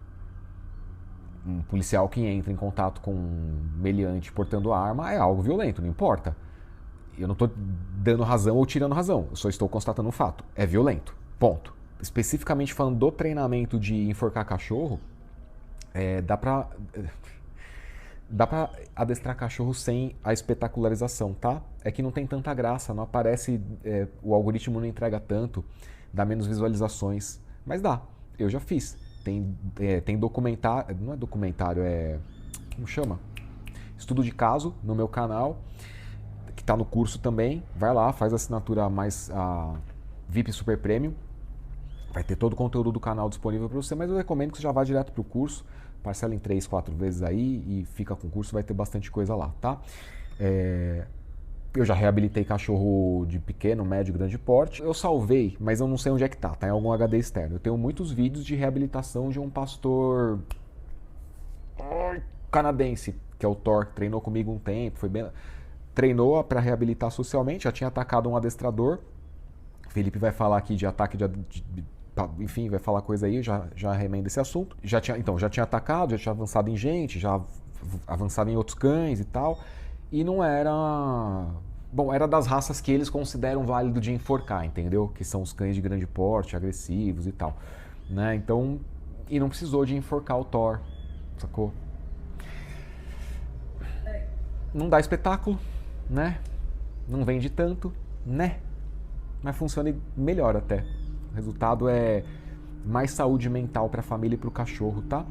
Um policial que entra em contato com um meliante portando arma é algo violento, não importa. Eu não estou dando razão ou tirando razão, eu só estou constatando um fato. É violento, ponto. Especificamente falando do treinamento de enforcar cachorro, dá pra adestrar cachorro sem a espetacularização, tá? É que não tem tanta graça, não aparece, o algoritmo não entrega tanto, dá menos visualizações, mas dá, eu já fiz. Tem documentário, não é documentário, como chama? Estudo de caso no meu canal, que está no curso também. Vai lá, faz a assinatura mais VIP Super Premium. Vai ter todo o conteúdo do canal disponível para você, mas eu recomendo que você já vá direto para o curso. Parcela em 3, 4 vezes aí e fica com o curso, vai ter bastante coisa lá, tá? Eu já reabilitei cachorro de pequeno, médio, grande porte. Eu salvei, mas eu não sei onde é que tá em algum HD externo. Eu tenho muitos vídeos de reabilitação de um pastor canadense, que é o Thor, que treinou comigo um tempo, treinou para reabilitar socialmente, já tinha atacado um adestrador. Felipe vai falar aqui de ataque enfim, vai falar coisa aí, já remendo esse assunto. Já tinha atacado, já tinha avançado em gente, já avançado em outros cães e tal. E não era... Bom, era das raças que eles consideram válido de enforcar, entendeu? Que são os cães de grande porte, agressivos e tal. Né? Então, e não precisou de enforcar o Thor, sacou? Não dá espetáculo, né? Não vende tanto, né? Mas funciona melhor até. O resultado é mais saúde mental para a família e para o cachorro, tá?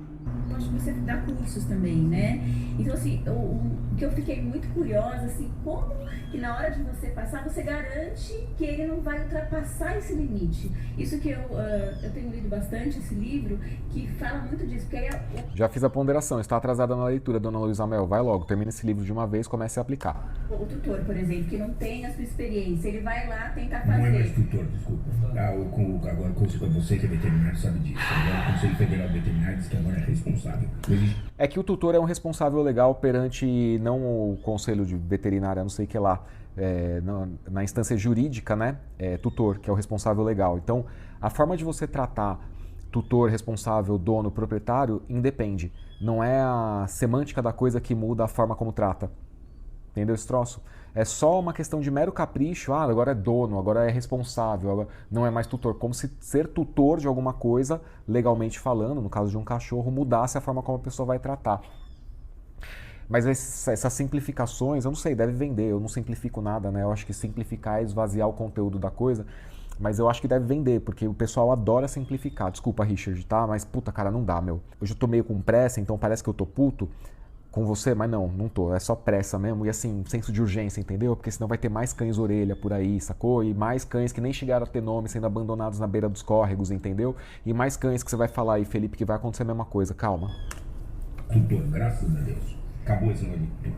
Eu acho que você dá cursos também, né? Então, assim, o que eu fiquei muito curiosa, assim, como que na hora de você passar, você garante que ele não vai ultrapassar esse limite? Isso que eu tenho lido bastante, esse livro, que fala muito disso, porque aí Já fiz a ponderação, está atrasada na leitura, dona Luísa Mel. Vai logo, termina esse livro de uma vez, comece a aplicar. o tutor, por exemplo, que não tem a sua experiência, ele vai lá tentar Não é mais fazer. tutor, desculpa. Agora, você que é veterinário sabe disso. Agora o Conselho Federal Veterinário diz que agora é responsável. É que o tutor é um responsável legal perante não o conselho de veterinária, não sei o que lá, na instância jurídica, né? Tutor, que é o responsável legal. Então, a forma de você tratar tutor, responsável, dono, proprietário, independe. Não é a semântica da coisa que muda a forma como trata. Entendeu esse troço? É só uma questão de mero capricho. Ah, agora é dono, agora é responsável, agora não é mais tutor. Como se ser tutor de alguma coisa, legalmente falando, no caso de um cachorro, mudasse a forma como a pessoa vai tratar. Mas essas simplificações, eu não sei, deve vender. Eu não simplifico nada, né? Eu acho que simplificar é esvaziar o conteúdo da coisa. Mas eu acho que deve vender, porque o pessoal adora simplificar. Desculpa, Richard, tá? Mas puta, cara, não dá, meu. Hoje eu tô meio com pressa, então parece que eu tô puto com você, mas não tô, é só pressa mesmo, e assim, senso de urgência, entendeu? Porque senão vai ter mais cães orelha por aí, sacou? E mais cães que nem chegaram a ter nome sendo abandonados na beira dos córregos, entendeu? E mais cães que você vai falar aí, Felipe, que vai acontecer a mesma coisa, calma. Tutor, graças a Deus. Acabou esse nome de tutor.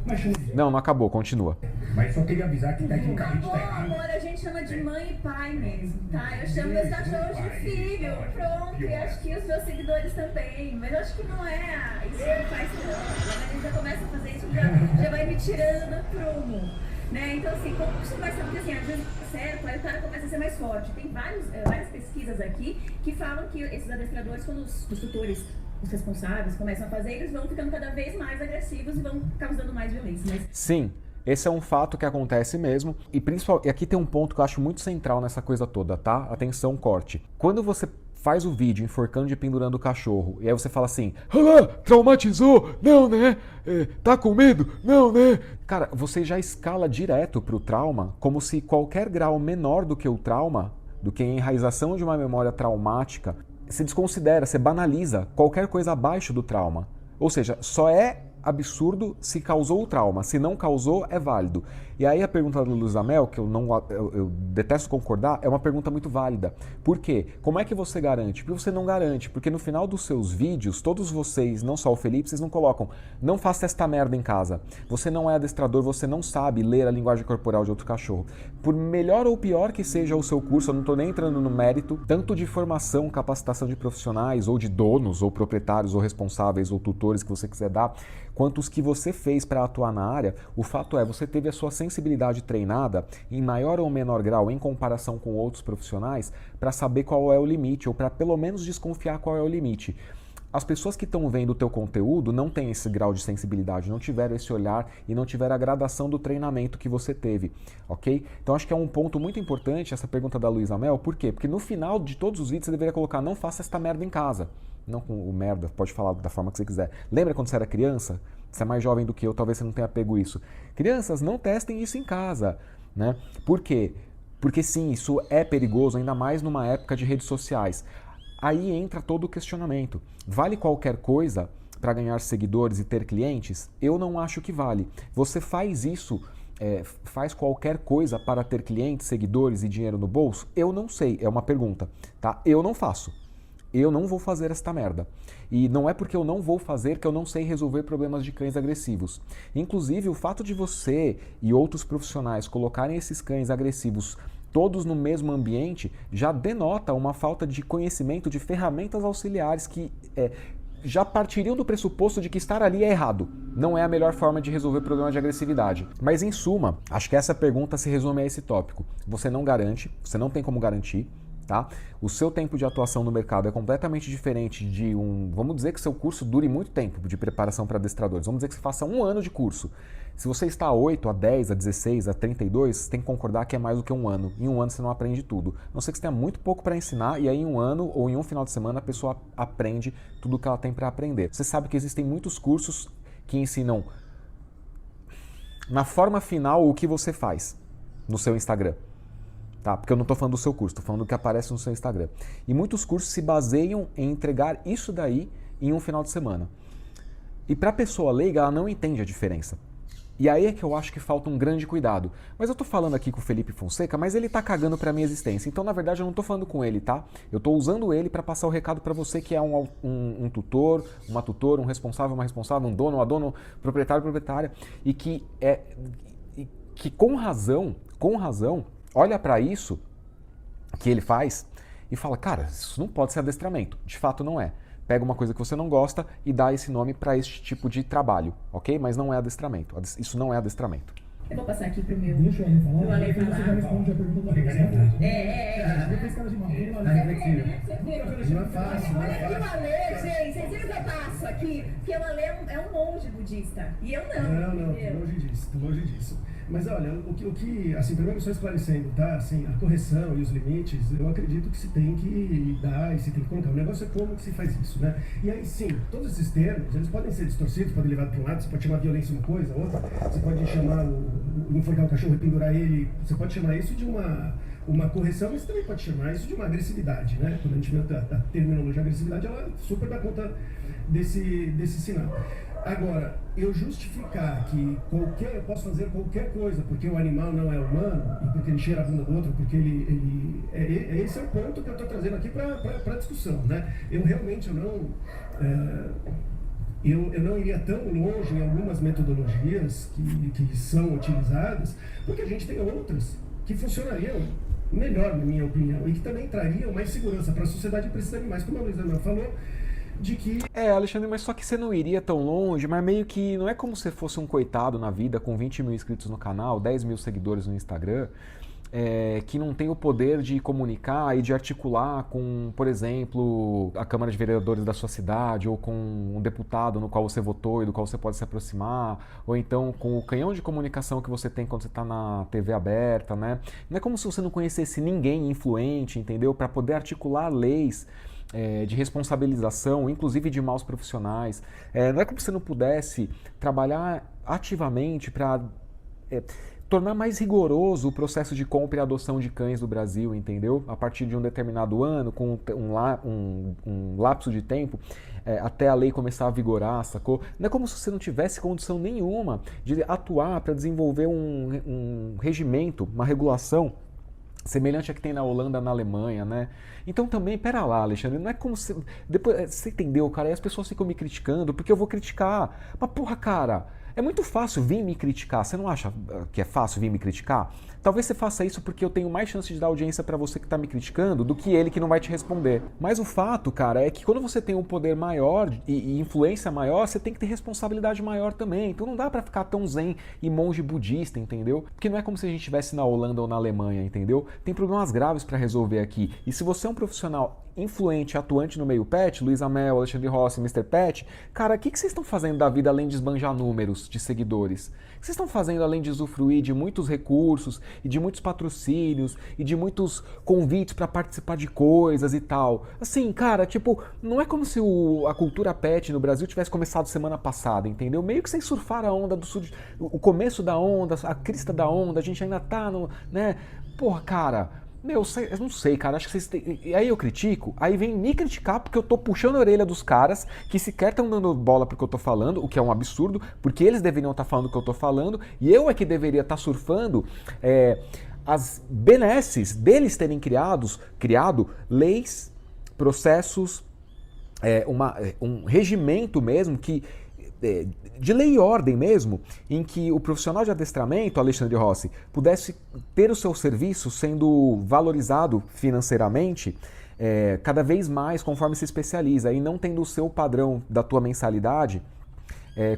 Mas chama de... Não acabou, continua. Mas só queria avisar que tecnicamente Amor, tá errado. amor, a gente chama de mãe e pai mesmo, tá? Eu chamo meus cachorros de filho, pronto, e acho que os meus seguidores também, mas eu acho que não é, isso não faz não, a gente já começa a fazer isso, já vai me tirando do prumo, né? Então assim, como você vai saber, porque assim, às vezes tá certo, aí o cara começa a ser mais forte, tem várias pesquisas aqui que falam que esses adestradores, quando os tutores, os responsáveis começam a fazer, eles vão ficando cada vez mais agressivos e vão causando mais violência. Mas... Sim, esse é um fato que acontece mesmo, e aqui tem um ponto que eu acho muito central nessa coisa toda, tá? Atenção, corte. Quando você faz o vídeo enforcando e pendurando o cachorro, e aí você fala assim, ah, traumatizou? Não, né? Tá com medo? Não, né? Cara, você já escala direto pro trauma, como se qualquer grau menor do que o trauma, do que a enraização de uma memória traumática, se desconsidera, se banaliza qualquer coisa abaixo do trauma. Ou seja, só é absurdo se causou o trauma, se não causou, é válido. E aí a pergunta da Luísa Mel, que eu detesto concordar, é uma pergunta muito válida. Por quê? Como é que você garante? Porque você não garante, porque no final dos seus vídeos, todos vocês, não só o Felipe, vocês não colocam, não faça esta merda em casa. Você não é adestrador, você não sabe ler a linguagem corporal de outro cachorro. Por melhor ou pior que seja o seu curso, eu não estou nem entrando no mérito, tanto de formação, capacitação de profissionais, ou de donos, ou proprietários, ou responsáveis, ou tutores que você quiser dar, quanto os que você fez para atuar na área, o fato é, você teve a sua sensibilidade treinada em maior ou menor grau em comparação com outros profissionais para saber qual é o limite, ou para pelo menos desconfiar qual é o limite. As pessoas que estão vendo o teu conteúdo não têm esse grau de sensibilidade, não tiveram esse olhar e não tiveram a gradação do treinamento que você teve, ok? Então acho que é um ponto muito importante essa pergunta da Luísa Mel, por quê? Porque no final de todos os vídeos você deveria colocar, não faça esta merda em casa. Não com o merda, pode falar da forma que você quiser. Lembra quando você era criança? Você é mais jovem do que eu, talvez você não tenha pego isso. Crianças, não testem isso em casa, né? Por quê? Porque sim, isso é perigoso, ainda mais numa época de redes sociais. Aí entra todo o questionamento. Vale qualquer coisa para ganhar seguidores e ter clientes? Eu não acho que vale. Você faz isso, faz qualquer coisa para ter clientes, seguidores e dinheiro no bolso? Eu não sei, é uma pergunta, tá? Eu não faço. Eu não vou fazer esta merda. E não é porque eu não vou fazer que eu não sei resolver problemas de cães agressivos. Inclusive, o fato de você e outros profissionais colocarem esses cães agressivos todos no mesmo ambiente já denota uma falta de conhecimento de ferramentas auxiliares que já partiriam do pressuposto de que estar ali é errado. Não é a melhor forma de resolver problema de agressividade. Mas em suma, acho que essa pergunta se resume a esse tópico. Você não garante, você não tem como garantir, tá? O seu tempo de atuação no mercado é completamente diferente de vamos dizer que seu curso dure muito tempo de preparação para adestradores, vamos dizer que você faça 1 ano de curso. Se você está a 8, a 10, a 16, a 32, você tem que concordar que é mais do que 1 ano. Em 1 ano você não aprende tudo. A não ser que você tenha muito pouco para ensinar e aí em 1 ano ou em um final de semana a pessoa aprende tudo o que ela tem para aprender. Você sabe que existem muitos cursos que ensinam na forma final o que você faz no seu Instagram. Tá? Porque eu não estou falando do seu curso, estou falando do que aparece no seu Instagram. E muitos cursos se baseiam em entregar isso daí em um final de semana. E para a pessoa leiga, ela não entende a diferença. E aí é que eu acho que falta um grande cuidado. Mas eu tô falando aqui com o Felipe Fonseca, mas ele tá cagando pra minha existência. Então, na verdade, eu não tô falando com ele, tá? Eu tô usando ele para passar o recado para você que é um tutor, uma tutora, um responsável, uma responsável, um dono, uma dona, um proprietário, proprietária, e que com razão, olha para isso que ele faz e fala, cara, isso não pode ser adestramento. De fato, não é. Pega uma coisa que você não gosta e dá esse nome para este tipo de trabalho, ok? Mas não é adestramento. Isso não é adestramento. Eu vou passar aqui pro meu. Deixa eu Ale falar. O Ale Você já falar. responde a pergunta do Ale. Depois cara de mal. Tá reflexivo. Não é fácil, não é fácil. Olha que o Ale, gente, vocês viram que eu passo aqui? Porque o Ale é um monge budista. E eu não. Não, tô longe disso. Mas olha, o que assim, primeiro só esclarecendo, tá? Assim, a correção e os limites, eu acredito que se tem que dar e se tem que colocar. O negócio é como que se faz isso, né? E aí sim, todos esses termos, eles podem ser distorcidos, podem levar para um lado, você pode chamar violência uma coisa, outra, você pode chamar enforcar o cachorro e pendurar ele, você pode chamar isso de uma correção, mas você também pode chamar isso de uma agressividade, né? Quando a gente vê a terminologia agressividade, ela super dá conta desse sinal. Agora, eu justificar que eu posso fazer qualquer coisa porque o animal não é humano e porque ele cheira a bunda do outro, porque esse é o ponto que eu estou trazendo aqui para discussão, né? Eu realmente eu não iria tão longe em algumas metodologias que são utilizadas, porque a gente tem outras que funcionariam melhor, na minha opinião, e que também trariam mais segurança para a sociedade e para esses animais, como a Luísa falou, de que... Alexandre, mas só que você não iria tão longe, mas meio que não é como se fosse um coitado na vida com 20 mil inscritos no canal, 10 mil seguidores no Instagram, que não tem o poder de comunicar e de articular com, por exemplo, a Câmara de Vereadores da sua cidade, ou com um deputado no qual você votou e do qual você pode se aproximar, ou então com o canhão de comunicação que você tem quando você está na TV aberta, né? Não é como se você não conhecesse ninguém influente, entendeu? Para poder articular leis de responsabilização, inclusive de maus profissionais. Não é como se você não pudesse trabalhar ativamente para tornar mais rigoroso o processo de compra e adoção de cães do Brasil, entendeu? A partir de um determinado ano, com um lapso de tempo, até a lei começar a vigorar, sacou? Não é como se você não tivesse condição nenhuma de atuar para desenvolver um regimento, uma regulação semelhante a que tem na Holanda, na Alemanha, né? Então também, pera lá, Alexandre, não é como se... Depois, você entendeu, cara? E as pessoas ficam me criticando porque eu vou criticar. Mas porra, cara, é muito fácil vir me criticar. Você não acha que é fácil vir me criticar? Talvez você faça isso porque eu tenho mais chance de dar audiência pra você que tá me criticando do que ele que não vai te responder. Mas o fato, cara, é que quando você tem um poder maior e influência maior, você tem que ter responsabilidade maior também. Então não dá pra ficar tão zen e monge budista, entendeu? Porque não é como se a gente estivesse na Holanda ou na Alemanha, entendeu? Tem problemas graves pra resolver aqui. E se você é um profissional influente, atuante no meio pet, Luísa Mel, Alexandre Rossi, Mr. Pet, cara, o que vocês estão fazendo da vida além de esbanjar números de seguidores? O que vocês estão fazendo além de usufruir de muitos recursos e de muitos patrocínios e de muitos convites para participar de coisas e tal? Assim, cara, tipo, não é como se a cultura pet no Brasil tivesse começado semana passada, entendeu? Meio que vocês surfaram a onda o começo da onda, a crista da onda, a gente ainda tá no, né? Porra, cara... eu não sei, cara, acho que vocês têm... E aí eu critico, aí vem me criticar porque eu tô puxando a orelha dos caras que sequer estão dando bola pro que eu tô falando, o que é um absurdo, porque eles deveriam estar falando o que eu tô falando, e eu é que deveria estar surfando as benesses deles terem criado leis, processos, um regimento mesmo que... de lei e ordem mesmo, em que o profissional de adestramento, Alexandre Rossi, pudesse ter o seu serviço sendo valorizado financeiramente cada vez mais conforme se especializa, e não tendo o seu padrão da tua mensalidade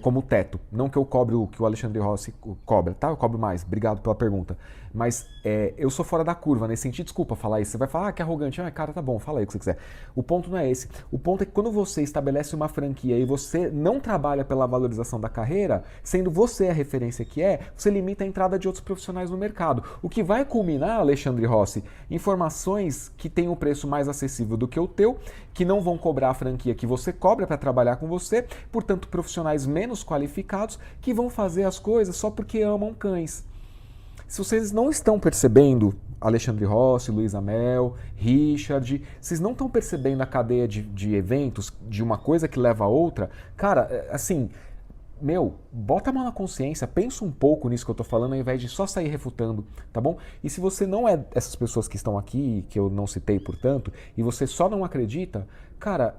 como teto. Não que eu cobre o que o Alexandre Rossi cobra, tá? Eu cobro mais, obrigado pela pergunta. Mas eu sou fora da curva nesse sentido, desculpa falar isso. Você vai falar que é arrogante, cara, tá bom, fala aí o que você quiser. O ponto não é esse. O ponto é que quando você estabelece uma franquia e você não trabalha pela valorização da carreira, sendo você a referência que você limita a entrada de outros profissionais no mercado. O que vai culminar, Alexandre Rossi, informações que têm um preço mais acessível do que o teu, que não vão cobrar a franquia que você cobra para trabalhar com você, portanto, profissionais menos qualificados que vão fazer as coisas só porque amam cães. Se vocês não estão percebendo, Alexandre Rossi, Luiz Amel, Richard, vocês não estão percebendo a cadeia de eventos, de uma coisa que leva a outra, cara, assim, bota a mão na consciência, pensa um pouco nisso que eu tô falando, ao invés de só sair refutando, tá bom? E se você não é essas pessoas que estão aqui, que eu não citei, portanto, e você só não acredita, cara,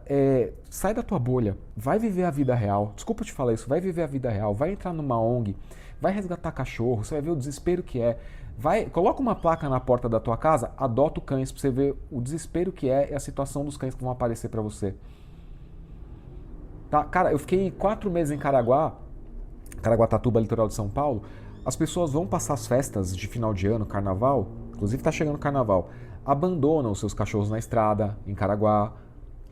sai da tua bolha, vai viver a vida real, desculpa te falar isso, vai viver a vida real, vai entrar numa ONG, vai resgatar cachorro, você vai ver o desespero que é. Coloca uma placa na porta da tua casa, adota cães, pra você ver o desespero que é e a situação dos cães que vão aparecer pra você. Tá? Cara, eu fiquei 4 meses em Caraguatatuba, litoral de São Paulo. As pessoas vão passar as festas de final de ano, carnaval, inclusive tá chegando o carnaval, abandonam os seus cachorros na estrada, em Caraguá.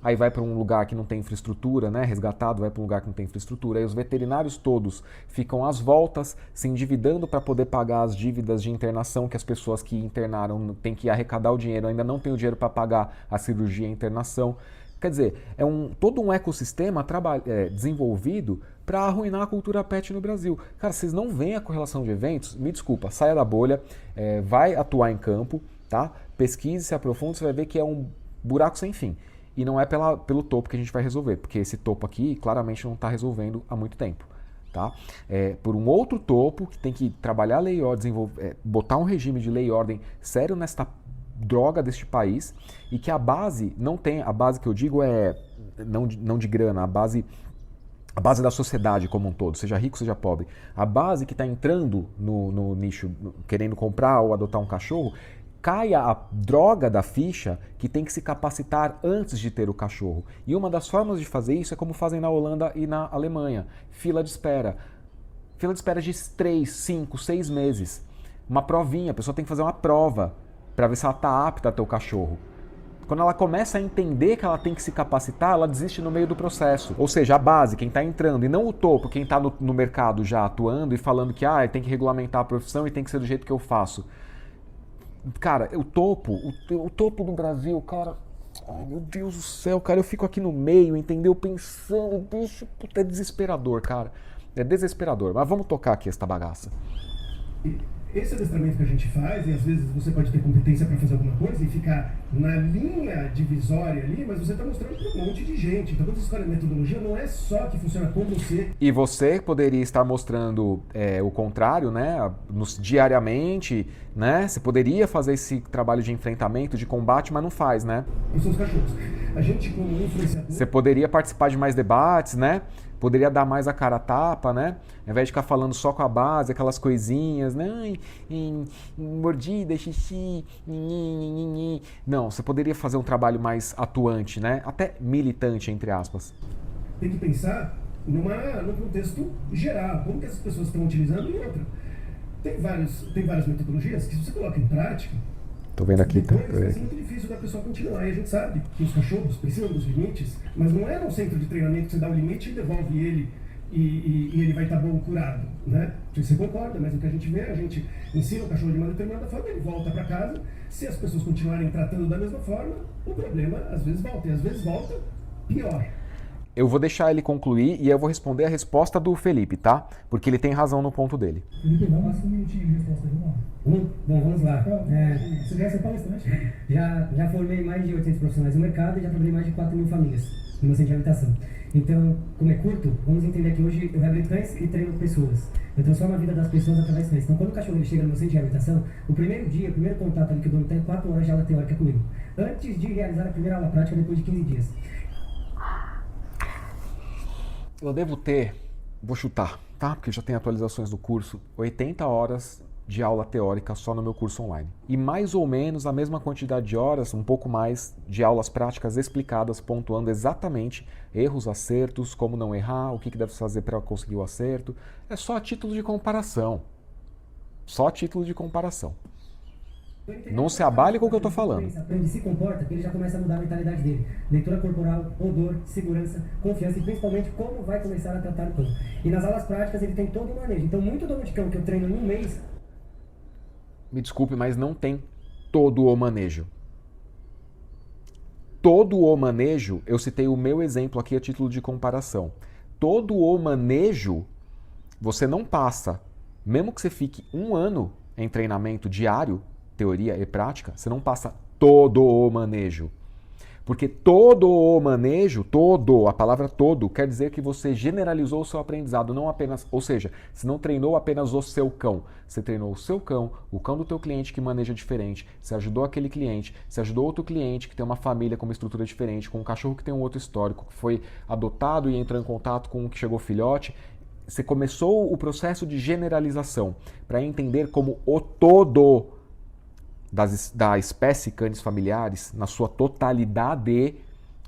Aí vai para um lugar que não tem infraestrutura, né? Resgatado, vai para um lugar que não tem infraestrutura. Aí os veterinários todos ficam às voltas, se endividando para poder pagar as dívidas de internação que as pessoas que internaram têm que arrecadar o dinheiro, ainda não tem o dinheiro para pagar a cirurgia e a internação. Quer dizer, todo um ecossistema desenvolvido para arruinar a cultura pet no Brasil. Cara, vocês não veem a correlação de eventos? Me desculpa, saia da bolha, vai atuar em campo, tá? Pesquise, se aprofunde, você vai ver que é um buraco sem fim. E não é pelo topo que a gente vai resolver, porque esse topo aqui claramente não está resolvendo há muito tempo. Tá? Por um outro topo que tem que trabalhar a lei e ordem, botar um regime de lei e ordem sério nesta droga deste país, e que a base não tem, a base que eu digo não de grana, a base da sociedade como um todo, seja rico, seja pobre, a base que está entrando no nicho, querendo comprar ou adotar um cachorro, caia a droga da ficha que tem que se capacitar antes de ter o cachorro. E uma das formas de fazer isso é como fazem na Holanda e na Alemanha. Fila de espera. Fila de espera de 3, 5, 6 meses. Uma provinha, a pessoa tem que fazer uma prova para ver se ela está apta a ter o cachorro. Quando ela começa a entender que ela tem que se capacitar, ela desiste no meio do processo. Ou seja, a base, quem está entrando, e não o topo, quem está no mercado já atuando e falando que tem que regulamentar a profissão e tem que ser do jeito que eu faço. Cara, o topo do Brasil, cara, ai meu Deus do céu, cara, eu fico aqui no meio, entendeu? Pensando, bicho, puta, é desesperador, cara. É desesperador, mas vamos tocar aqui esta bagaça. Esse adestramento que a gente faz, e às vezes você pode ter competência para fazer alguma coisa e ficar na linha divisória ali, mas você está mostrando para um monte de gente. Então, quando você escolhe a metodologia, não é só que funciona com você. E você poderia estar mostrando o contrário, né? Diariamente, né? Você poderia fazer esse trabalho de enfrentamento, de combate, mas não faz, né? São os cachorros. A gente, como influenciador... Você poderia participar de mais debates, né? Poderia dar mais a cara a tapa, né? Ao invés de ficar falando só com a base, aquelas coisinhas, né? Mordida, xixi, não, você poderia fazer um trabalho mais atuante, né? Até militante, entre aspas. Tem que pensar num contexto geral, como que essas pessoas estão utilizando e outra. Tem várias metodologias que se você coloca em prática, tô vendo aqui, tá? Vai ser muito difícil da pessoa continuar. E a gente sabe que os cachorros precisam dos limites, mas não é num centro de treinamento que você dá o limite e devolve ele e ele vai estar bom curado, né? Você concorda, mas o que a gente vê, a gente ensina o cachorro de uma determinada forma, ele volta para casa. Se as pessoas continuarem tratando da mesma forma, o problema às vezes volta, e às vezes volta pior. Eu vou deixar ele concluir e eu vou responder a resposta do Felipe, tá? Porque ele tem razão no ponto dele. Felipe, passa um minutinho de resposta aí, vamos lá. Bom, vamos lá. Você já é palestrante? Já formei mais de 800 profissionais no mercado e já trabalhei mais de 4.000 famílias no meu centro de habitação. Então, como é curto, vamos entender que hoje eu reabilito cães e treino pessoas. Eu transformo a vida das pessoas através de cães. Então, quando o cachorro chega no meu centro de habitação, o primeiro contato ali que o dono tem é 4 horas de aula teórica comigo. Antes de realizar a primeira aula prática depois de 15 dias. Eu devo ter, vou chutar, tá? Porque já tem atualizações do curso, 80 horas de aula teórica só no meu curso online. E mais ou menos a mesma quantidade de horas, um pouco mais de aulas práticas explicadas, pontuando exatamente erros, acertos, como não errar, o que deve fazer para conseguir o acerto. É só a título de comparação. Só a título de comparação. Não se abale com o que eu estou falando. Aprende, se comporta, que ele já começa a mudar a mentalidade dele. Leitura corporal, odor, segurança, confiança e principalmente como vai começar a tratar o cão. E nas aulas práticas ele tem todo o manejo. Então muito dono de cão que eu treino em um mês... Me desculpe, mas não tem todo o manejo. Todo o manejo, eu citei o meu exemplo aqui a título de comparação. Todo o manejo, você não passa, mesmo que você fique 1 ano em treinamento diário, teoria e prática, você não passa todo o manejo. Porque todo o manejo, a palavra todo, quer dizer que você generalizou o seu aprendizado, não apenas, ou seja, você não treinou apenas o seu cão, você treinou o seu cão, o cão do teu cliente que maneja diferente, você ajudou aquele cliente, você ajudou outro cliente que tem uma família com uma estrutura diferente, com um cachorro que tem um outro histórico, que foi adotado e entrou em contato com um que chegou filhote. Você começou o processo de generalização para entender como o todo da espécie canis familiares, na sua totalidade,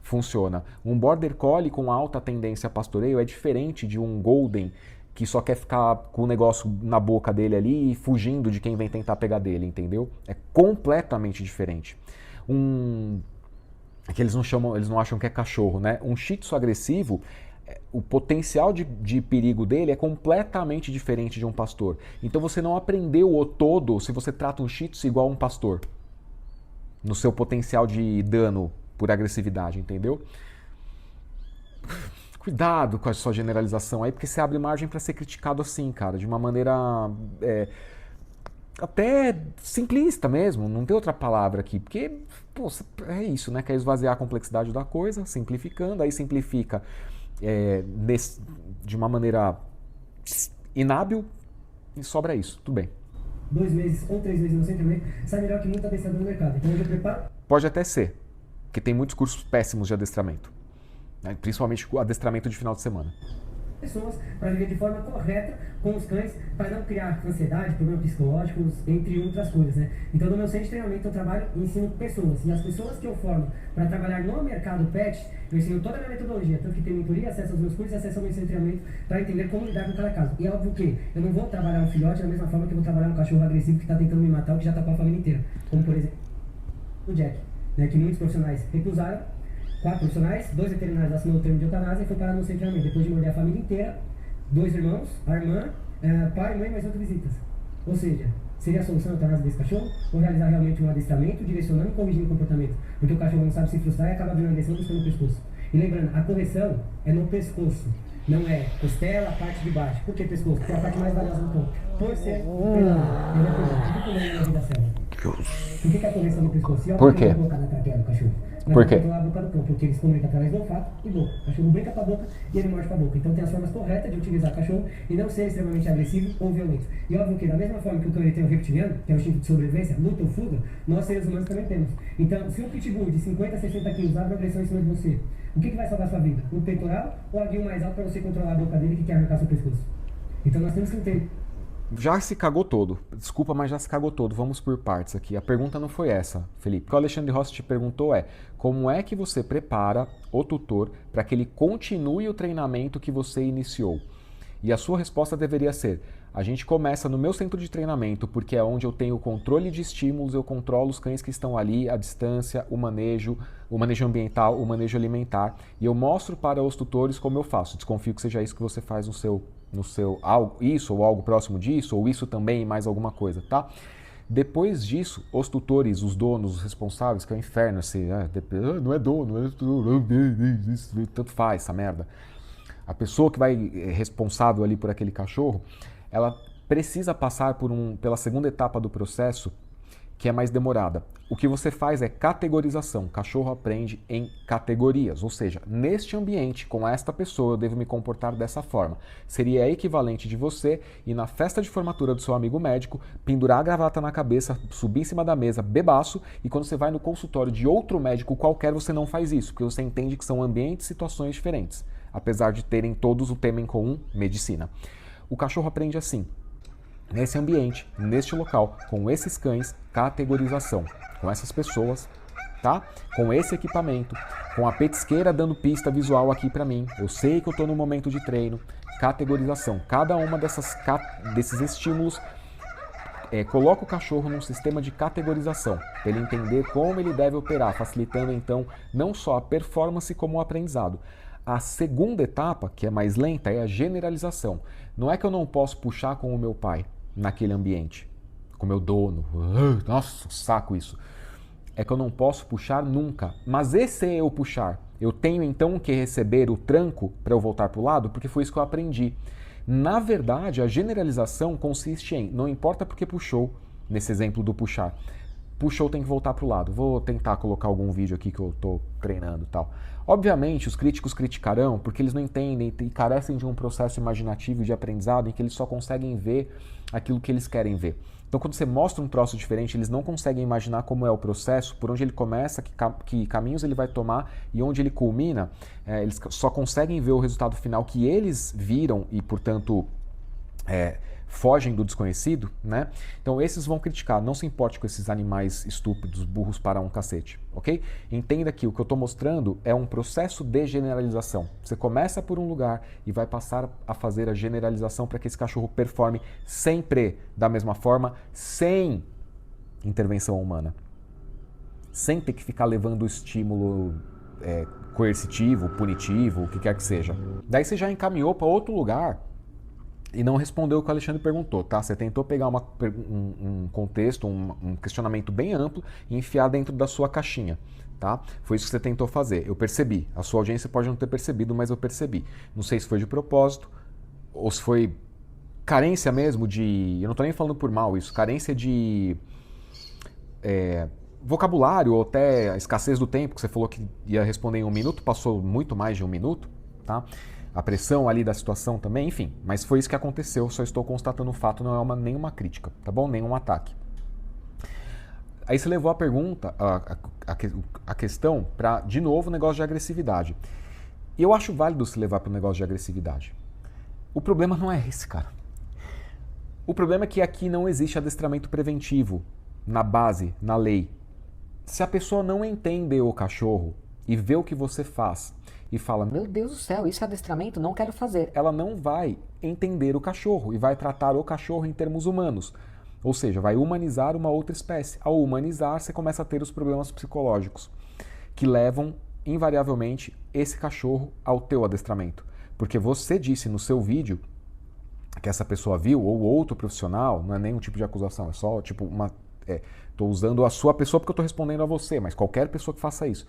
funciona. Um Border Collie com alta tendência a pastoreio é diferente de um Golden que só quer ficar com o negócio na boca dele ali e fugindo de quem vem tentar pegar dele, entendeu? É completamente diferente. Que eles não acham que é cachorro, né? Um Shih Tzu agressivo, o potencial de perigo dele é completamente diferente de um pastor. Então você não aprendeu o todo se você trata um Shih Tzu igual a um pastor, no seu potencial de dano por agressividade, entendeu? Cuidado com a sua generalização aí, porque você abre margem para ser criticado assim, cara, de uma maneira até simplista mesmo, não tem outra palavra aqui, porque pô, é isso, né? Quer esvaziar a complexidade da coisa, simplificando, aí simplifica de uma maneira inábil e sobra isso, tudo bem. 2 meses ou 3 meses no centro médico, sai melhor que muito adestrador no mercado. Então eu preparo. Pode até ser, porque tem muitos cursos péssimos de adestramento, né? Principalmente o adestramento de final de semana. Pessoas para viver de forma correta com os cães, para não criar ansiedade, problemas psicológicos, entre outras coisas, né? Então no meu centro de treinamento eu trabalho e ensino pessoas, e as pessoas que eu formo para trabalhar no mercado pet, eu ensino toda a minha metodologia, tanto que tem mentoria, acesso aos meus cursos e acesso ao meu centro de treinamento para entender como lidar com cada caso. E é óbvio que eu não vou trabalhar um filhote da mesma forma que eu vou trabalhar um cachorro agressivo que está tentando me matar ou que já está com a família inteira, como por exemplo o Jack, né, que muitos profissionais recusaram. 4 profissionais, 2 veterinários assinou o termo de eutanásia e foi parar no centro de treinamento. Depois de morder a família inteira, 2 irmãos, a irmã, pai, mãe, mais 8 visitas. Ou seja, seria a solução a eutanásia desse cachorro? Ou realizar realmente um adestramento, direcionando e corrigindo o comportamento? Porque o cachorro não sabe se frustrar e acaba abrindo a direção buscando o pescoço. E lembrando, a correção é no pescoço, não é costela, a parte de baixo. Por que pescoço? Porque é a parte mais valiosa do cão. Por ser predador, ele é predador. Tudo comendo na vida selva. Por que a correção no pescoço? E por quê? A boca na traqueia do cachorro. Por quê? A boca do cão, porque eles comunicam através do olfato e boca. O cachorro brinca com a boca e ele morde com a boca. Então tem as formas corretas de utilizar o cachorro e não ser extremamente agressivo ou violento. E óbvio que da mesma forma que o cão ele tem o reptiliano, que é o instinto de sobrevivência, luta ou fuga, nós seres humanos também temos. Então, se um pitbull de 50 a 60 quilos abre agressão em cima de você, o que vai salvar sua vida? O peitoral ou a guia mais alta para você controlar a boca dele que quer arrancar seu pescoço? Então nós temos que ter. Já se cagou todo. Desculpa, mas já se cagou todo. Vamos por partes aqui. A pergunta não foi essa, Felipe. O que o Alexandre Rossi te perguntou é: como é que você prepara o tutor para que ele continue o treinamento que você iniciou? E a sua resposta deveria ser: a gente começa no meu centro de treinamento, porque é onde eu tenho o controle de estímulos, eu controlo os cães que estão ali, a distância, o manejo ambiental, o manejo alimentar, e eu mostro para os tutores como eu faço. Desconfio que seja isso que você faz no seu isso ou algo próximo disso, ou isso também e mais alguma coisa, tá? Depois disso, os tutores, os donos, os responsáveis, que é o inferno, assim, não é dono, tanto faz essa merda. A pessoa que vai responsável ali por aquele cachorro, ela precisa passar pela segunda etapa do processo, que é mais demorada. O que você faz é categorização. O cachorro aprende em categorias, ou seja, neste ambiente, com esta pessoa, eu devo me comportar dessa forma. Seria equivalente de você ir na festa de formatura do seu amigo médico, pendurar a gravata na cabeça, subir em cima da mesa, bebaço, e quando você vai no consultório de outro médico qualquer, você não faz isso, porque você entende que são ambientes e situações diferentes, apesar de terem todos o tema em comum, medicina. O cachorro aprende assim. nesse ambiente, neste local, com esses cães, categorização, com essas pessoas, tá? Com esse equipamento, com a petisqueira dando pista visual aqui para mim, eu sei que eu estou no momento de treino, categorização, cada uma desses estímulos coloca o cachorro num sistema de categorização, para ele entender como ele deve operar, facilitando então não só a performance como o aprendizado. A segunda etapa, que é mais lenta, é a generalização. Não é que eu não posso puxar com o meu pai naquele ambiente, com o meu dono, nossa, saco isso. É que eu não posso puxar nunca, mas esse é eu puxar. Eu tenho então que receber o tranco para eu voltar para o lado, porque foi isso que eu aprendi. Na verdade, a generalização consiste em, não importa porque puxou, nesse exemplo do puxar, puxou tem que voltar para o lado. Vou tentar colocar algum vídeo aqui que eu estou treinando e tal. Obviamente, os críticos criticarão porque eles não entendem e carecem de um processo imaginativo de aprendizado em que eles só conseguem ver aquilo que eles querem ver. Então, quando você mostra um troço diferente, eles não conseguem imaginar como é o processo, por onde ele começa, que caminhos ele vai tomar e onde ele culmina. Eles só conseguem ver o resultado final que eles viram e, portanto, fogem do desconhecido, né? Então, esses vão criticar. Não se importe com esses animais estúpidos, burros para um cacete, ok? Entenda que o que eu estou mostrando é um processo de generalização. Você começa por um lugar e vai passar a fazer a generalização para que esse cachorro performe sempre da mesma forma, sem intervenção humana. Sem ter que ficar levando o estímulo coercitivo, punitivo, o que quer que seja. Daí você já encaminhou para outro lugar e não respondeu o que o Alexandre perguntou, tá? Você tentou pegar um contexto, um questionamento bem amplo e enfiar dentro da sua caixinha, tá? Foi isso que você tentou fazer. Eu percebi. A sua audiência pode não ter percebido, mas eu percebi. Não sei se foi de propósito ou se foi carência mesmo de... Eu não tô nem falando por mal isso. Carência de vocabulário ou até a escassez do tempo, que você falou que ia responder em 1 minuto, passou muito mais de 1 minuto, tá? A pressão ali da situação também, enfim. Mas foi isso que aconteceu, só estou constatando o fato, não é nenhuma crítica, tá bom? Nenhum ataque. Aí você levou a pergunta, a questão para, de novo, o negócio de agressividade. E eu acho válido se levar para o negócio de agressividade. O problema não é esse, cara. O problema é que aqui não existe adestramento preventivo na base, na lei. Se a pessoa não entende o cachorro e vê o que você faz e fala, Meu Deus do céu, isso é adestramento? Não quero fazer. ela não vai entender o cachorro e vai tratar o cachorro em termos humanos. Ou seja, vai humanizar uma outra espécie. Ao humanizar, você começa a ter os problemas psicológicos que levam, invariavelmente, esse cachorro ao teu adestramento. Porque você disse no seu vídeo que essa pessoa viu, ou outro profissional, não é nenhum tipo de acusação, é só tipo uma... Estou usando a sua pessoa porque eu estou respondendo a você, mas qualquer pessoa que faça isso.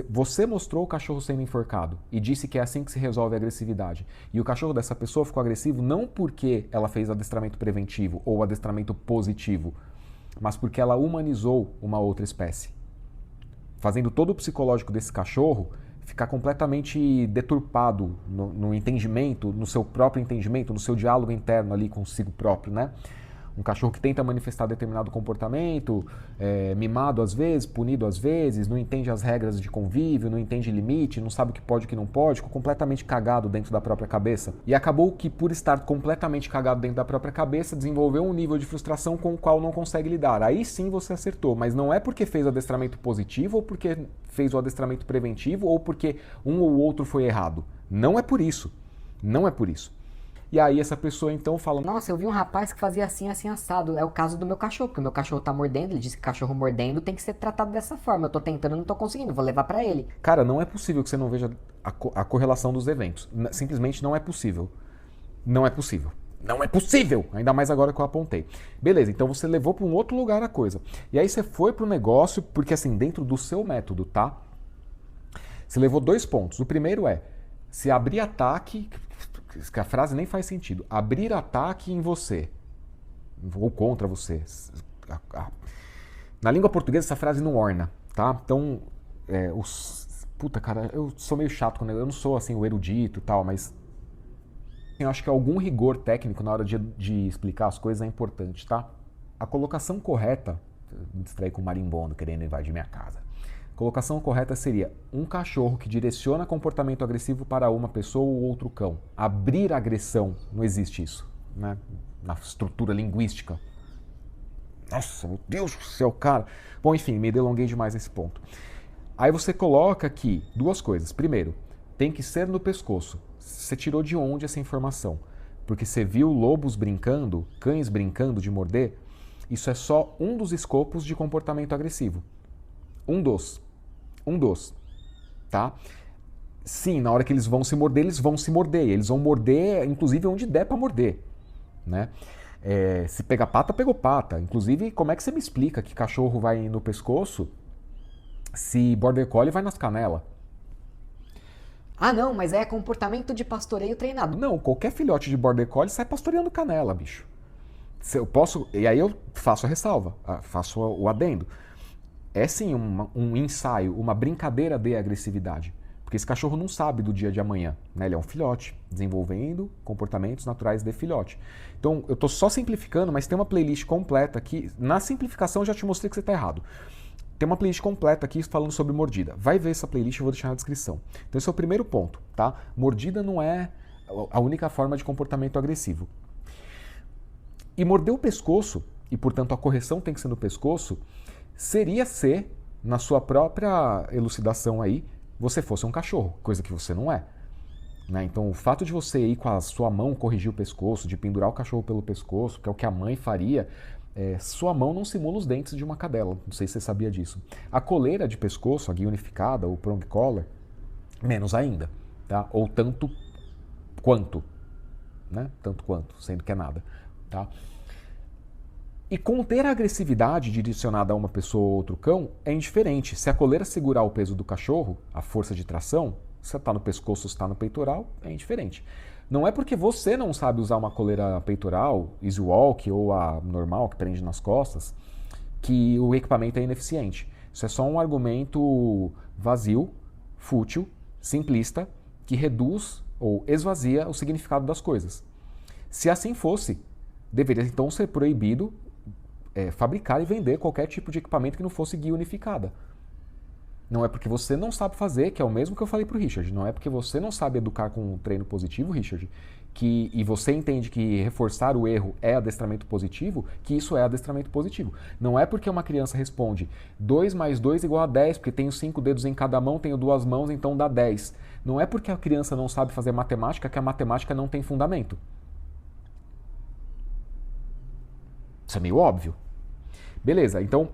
Você mostrou o cachorro sendo enforcado e disse que é assim que se resolve a agressividade. E o cachorro dessa pessoa ficou agressivo não porque ela fez adestramento preventivo ou adestramento positivo, mas porque ela humanizou uma outra espécie. Fazendo todo o psicológico desse cachorro ficar completamente deturpado no entendimento, no seu próprio entendimento, no seu diálogo interno ali consigo próprio, né? Um cachorro que tenta manifestar determinado comportamento, mimado às vezes, punido às vezes, não entende as regras de convívio, não entende limite, não sabe o que pode e o que não pode, ficou completamente cagado dentro da própria cabeça. E acabou que, por estar completamente cagado dentro da própria cabeça, desenvolveu um nível de frustração com o qual não consegue lidar. Aí sim você acertou, mas não é porque fez o adestramento positivo, ou porque fez o adestramento preventivo, ou porque um ou outro foi errado. Não é por isso. Não é por isso. E aí essa pessoa então fala, Nossa, eu vi um rapaz que fazia assim, assim, assado. É o caso do meu cachorro, porque o meu cachorro tá mordendo, ele disse que cachorro mordendo tem que ser tratado dessa forma. Eu tô tentando, não tô conseguindo, vou levar pra ele. cara, não é possível que você não veja a correlação dos eventos. Simplesmente não é possível. Não é possível. Não é possível! Ainda mais agora que eu apontei. Beleza, então você levou para um outro lugar a coisa. E aí você foi pro negócio, porque assim, dentro do seu método, tá? Você levou 2 pontos. O primeiro é, se abrir ataque... que a frase nem faz sentido. Abrir ataque em você. Ou contra você. Na língua portuguesa essa frase não orna, tá? Então, puta, cara, eu sou meio chato, eu não sou assim o erudito e tal, mas eu acho que algum rigor técnico na hora de explicar as coisas é importante, tá? A colocação correta, me distraí com um marimbondo querendo invadir minha casa. A colocação correta seria um cachorro que direciona comportamento agressivo para uma pessoa ou outro cão. Abrir agressão, não existe isso, né? na estrutura linguística. Nossa, meu Deus do céu, cara. Bom, enfim, me delonguei demais nesse ponto. Aí você coloca aqui duas coisas. Primeiro, tem que ser no pescoço. Você tirou de onde essa informação? Porque você viu lobos brincando, cães brincando de morder? Isso é só um dos escopos de comportamento agressivo. Um dos. Tá? Sim, na hora que eles vão se morder, eles vão se morder. Eles vão morder, inclusive, onde der pra morder. Né? Se pegar pata, pegou pata. Inclusive, como é que você me explica que cachorro vai no pescoço se Border Collie vai nas canelas? Ah, não, mas é comportamento de pastoreio treinado. Não, qualquer filhote de Border Collie sai pastoreando canela, bicho. Se eu posso, e aí eu faço a ressalva, faço o adendo. É sim um ensaio, uma brincadeira de agressividade. Porque esse cachorro não sabe do dia de amanhã, né? Ele é um filhote, desenvolvendo comportamentos naturais de filhote. Então, eu estou só simplificando, mas tem uma playlist completa aqui. Na simplificação, eu já te mostrei que você está errado. Tem uma playlist completa aqui falando sobre mordida. Vai ver essa playlist, eu vou deixar na descrição. Então, esse é o primeiro ponto, tá? Mordida não é a única forma de comportamento agressivo. E morder o pescoço, e portanto a correção tem que ser no pescoço, seria se, na sua própria elucidação aí, você fosse um cachorro, coisa que você não é. Né? Então o fato de você ir com a sua mão corrigir o pescoço, de pendurar o cachorro pelo pescoço, que é o que a mãe faria, sua mão não simula os dentes de uma cadela. Não sei se você sabia disso. A coleira de pescoço, a guia unificada, ou prong collar, menos ainda. Tá? Ou tanto quanto. Né? Tanto quanto, sendo que é nada. Tá? E conter a agressividade direcionada a uma pessoa ou outro cão é indiferente. Se a coleira segurar o peso do cachorro, a força de tração, se está no pescoço ou se está no peitoral, é indiferente. Não é porque você não sabe usar uma coleira peitoral, easy walk ou a normal que prende nas costas, que o equipamento é ineficiente. Isso é só um argumento vazio, fútil, simplista, que reduz ou esvazia o significado das coisas. Se assim fosse, deveria então ser proibido fabricar e vender qualquer tipo de equipamento que não fosse guia unificada. Não é porque você não sabe fazer, que é o mesmo que eu falei para o Richard, não é porque você não sabe educar com um treino positivo, Richard, e você entende que reforçar o erro é adestramento positivo, que isso é adestramento positivo. Não é porque uma criança responde 2 mais 2 igual a 10, porque tenho 5 dedos em cada mão, tenho 2 mãos, então dá 10. Não é porque a criança não sabe fazer matemática que a matemática não tem fundamento. Isso é meio óbvio. Beleza, então,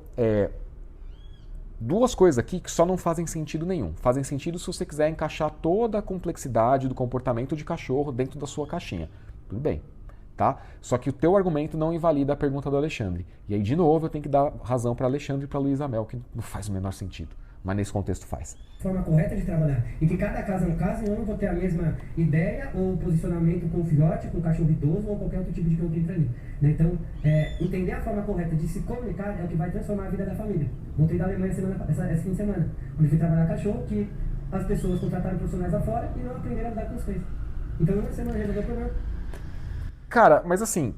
duas coisas aqui que só não fazem sentido nenhum. Fazem sentido se você quiser encaixar toda a complexidade do comportamento de cachorro dentro da sua caixinha. Tudo bem, tá? Só que o teu argumento não invalida a pergunta do Alexandre. E aí, de novo, eu tenho que dar razão para Alexandre e para Luísa Mel, que não faz o menor sentido. Mas nesse contexto faz. Forma correta de trabalhar. E que cada caso é um caso, e eu não vou ter a mesma ideia ou posicionamento com o filhote, com o cachorro idoso ou qualquer outro tipo de cão que entra ali. Né? Então, entender a forma correta de se comunicar é o que vai transformar a vida da família. Voltei da Alemanha esse fim de semana, onde fui trabalhar cachorro, que as pessoas contrataram profissionais lá fora e não aprenderam a lidar com os cães. Então, uma semana resolveu o problema. Cara, mas assim,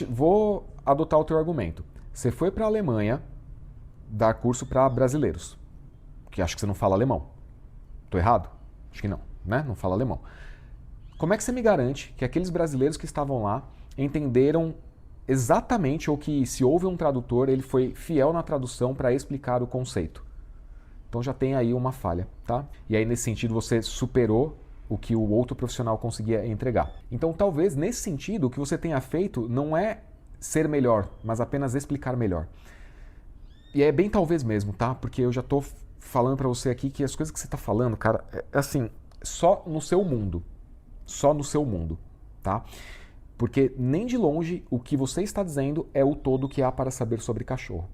vou adotar o teu argumento. Você foi para a Alemanha dar curso para brasileiros, que acho que você não fala alemão. Tô errado? Acho que não, né? Não fala alemão. Como é que você me garante que aqueles brasileiros que estavam lá entenderam exatamente, ou que se houve um tradutor, ele foi fiel na tradução para explicar o conceito? Então já tem aí uma falha, tá? E aí nesse sentido você superou o que o outro profissional conseguia entregar. Então talvez nesse sentido o que você tenha feito não é ser melhor, mas apenas explicar melhor. E é bem talvez mesmo, tá? Porque eu já tô falando pra você aqui que as coisas que você tá falando, cara, é assim, só no seu mundo. Só no seu mundo, tá? Porque nem de longe o que você está dizendo é o todo que há para saber sobre cachorro,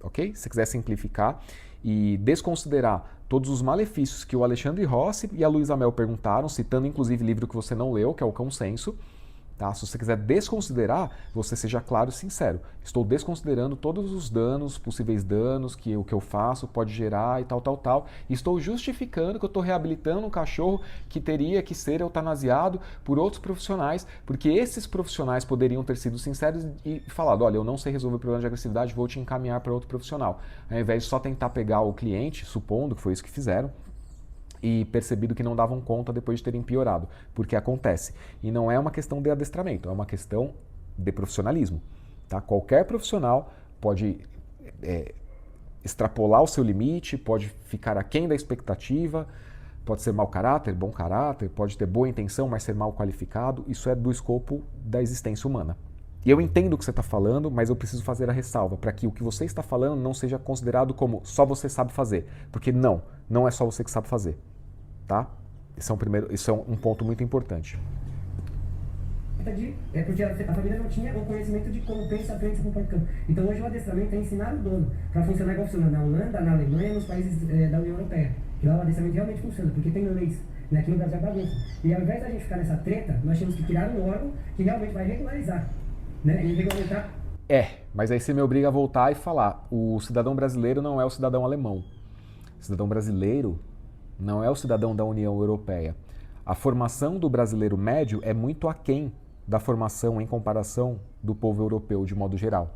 ok? Se você quiser simplificar e desconsiderar todos os malefícios que o Alexandre Rossi e a Luísa Mel perguntaram, citando inclusive livro que você não leu, que é o Cão Senso. Tá? Se você quiser desconsiderar, você seja claro e sincero. Estou desconsiderando todos os danos, possíveis danos que o que eu faço pode gerar e tal. E estou justificando que eu estou reabilitando um cachorro que teria que ser eutanasiado por outros profissionais, porque esses profissionais poderiam ter sido sinceros e falado, olha, eu não sei resolver o problema de agressividade, vou te encaminhar para outro profissional. Ao invés de só tentar pegar o cliente, supondo que foi isso que fizeram, e percebido que não davam conta depois de terem piorado, porque acontece. E não é uma questão de adestramento, é uma questão de profissionalismo. Tá? Qualquer profissional pode extrapolar o seu limite, pode ficar aquém da expectativa, pode ser mau caráter, bom caráter, pode ter boa intenção, mas ser mal qualificado. Isso é do escopo da existência humana. E eu entendo o que você está falando, mas eu preciso fazer a ressalva para que o que você está falando não seja considerado como só você sabe fazer. Porque não é só você que sabe fazer. Tá? Isso é um ponto muito importante. Porque a família não tinha o conhecimento de como pensa, aprende, se comporta em campo. Então hoje o adestramento é ensinar o dono para funcionar igual funciona na Holanda, na Alemanha, nos países da União Europeia. Que lá o adestramento realmente funciona, porque tem leis. Aqui no Brasil é bagunça. E ao invés da gente ficar nessa treta, nós temos que criar um órgão que realmente vai regularizar. Né? E regulamentar. Mas aí você me obriga a voltar e falar: o cidadão brasileiro não é o cidadão alemão. O cidadão brasileiro não é o cidadão da União Europeia. A formação do brasileiro médio é muito aquém da formação em comparação do povo europeu de modo geral.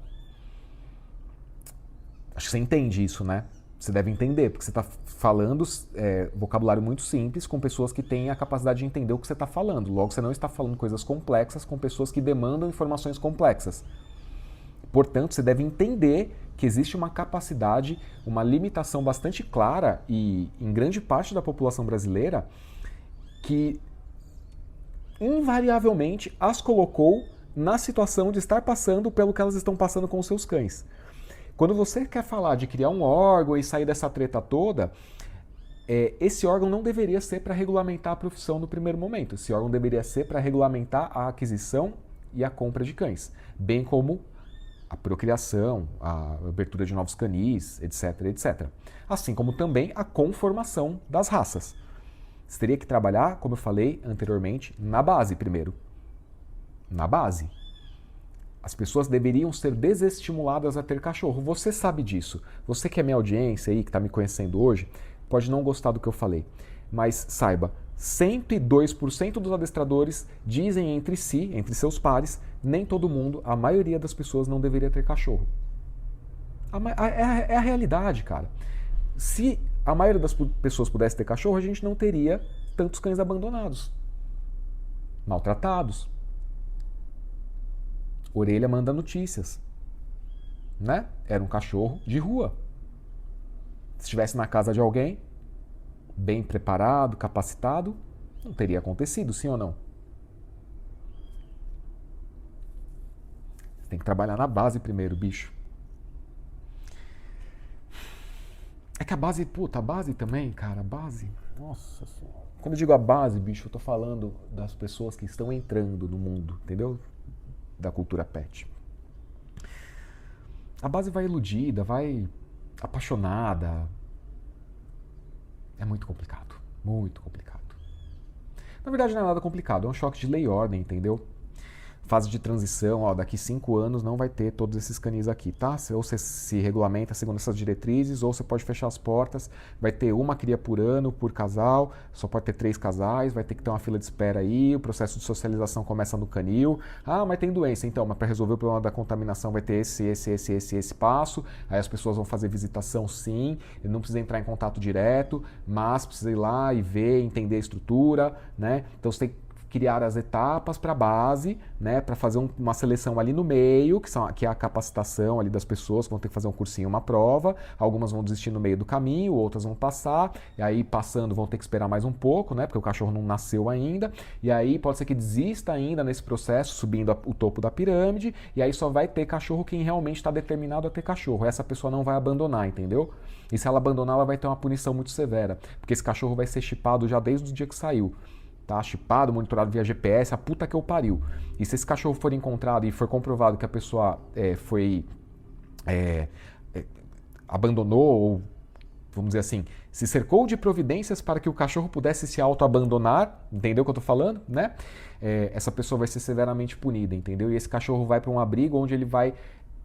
Acho que você entende isso, né? Você deve entender, porque você está falando vocabulário muito simples com pessoas que têm a capacidade de entender o que você está falando. Logo, você não está falando coisas complexas com pessoas que demandam informações complexas. Portanto, você deve entender que existe uma capacidade, uma limitação bastante clara e em grande parte da população brasileira que invariavelmente as colocou na situação de estar passando pelo que elas estão passando com os seus cães. Quando você quer falar de criar um órgão e sair dessa treta toda, esse órgão não deveria ser para regulamentar a profissão no primeiro momento. Esse órgão deveria ser para regulamentar a aquisição e a compra de cães, bem como a procriação, a abertura de novos canis, etc, etc. Assim como também a conformação das raças. Você teria que trabalhar, como eu falei anteriormente, na base primeiro. Na base. As pessoas deveriam ser desestimuladas a ter cachorro. Você sabe disso. Você que é minha audiência aí, que está me conhecendo hoje, pode não gostar do que eu falei. Mas saiba, 102% dos adestradores dizem entre si, entre seus pares, nem todo mundo, a maioria das pessoas não deveria ter cachorro. É a realidade, cara. Se a maioria das pessoas pudesse ter cachorro, a gente não teria tantos cães abandonados, maltratados. Orelha manda notícias, né? Era um cachorro de rua. Se estivesse na casa de alguém, bem preparado, capacitado, não teria acontecido, sim ou não? Você tem que trabalhar na base primeiro, bicho. É que a base também, cara, a base, nossa senhora. Quando eu digo a base, bicho, eu tô falando das pessoas que estão entrando no mundo, entendeu? Da cultura pet. A base vai iludida, vai apaixonada. É muito complicado, muito complicado. Na verdade não é nada complicado, é um choque de lei e ordem, entendeu? Fase de transição, ó, daqui 5 anos não vai ter todos esses canis aqui, tá? Ou você se regulamenta segundo essas diretrizes, ou você pode fechar as portas, vai ter uma cria por ano, por casal, só pode ter 3 casais, vai ter que ter uma fila de espera aí, o processo de socialização começa no canil. Ah, mas tem doença, então, mas para resolver o problema da contaminação vai ter esse passo, aí as pessoas vão fazer visitação sim, não precisa entrar em contato direto, mas precisa ir lá e ver, entender a estrutura, né? Então você tem que criar as etapas para a base, né, para fazer uma seleção ali no meio, que é a capacitação ali das pessoas, que vão ter que fazer um cursinho, uma prova, algumas vão desistir no meio do caminho, outras vão passar, e aí passando vão ter que esperar mais um pouco, né, porque o cachorro não nasceu ainda, e aí pode ser que desista ainda nesse processo, subindo o topo da pirâmide, e aí só vai ter cachorro quem realmente está determinado a ter cachorro, essa pessoa não vai abandonar, entendeu? E se ela abandonar, ela vai ter uma punição muito severa, porque esse cachorro vai ser chipado já desde o dia que saiu. Tá chipado, monitorado via GPS, a puta que eu pariu. E se esse cachorro for encontrado e for comprovado que a pessoa abandonou, ou vamos dizer assim, se cercou de providências para que o cachorro pudesse se auto-abandonar, entendeu o que eu tô falando, né? Essa pessoa vai ser severamente punida, entendeu? E esse cachorro vai para um abrigo onde ele vai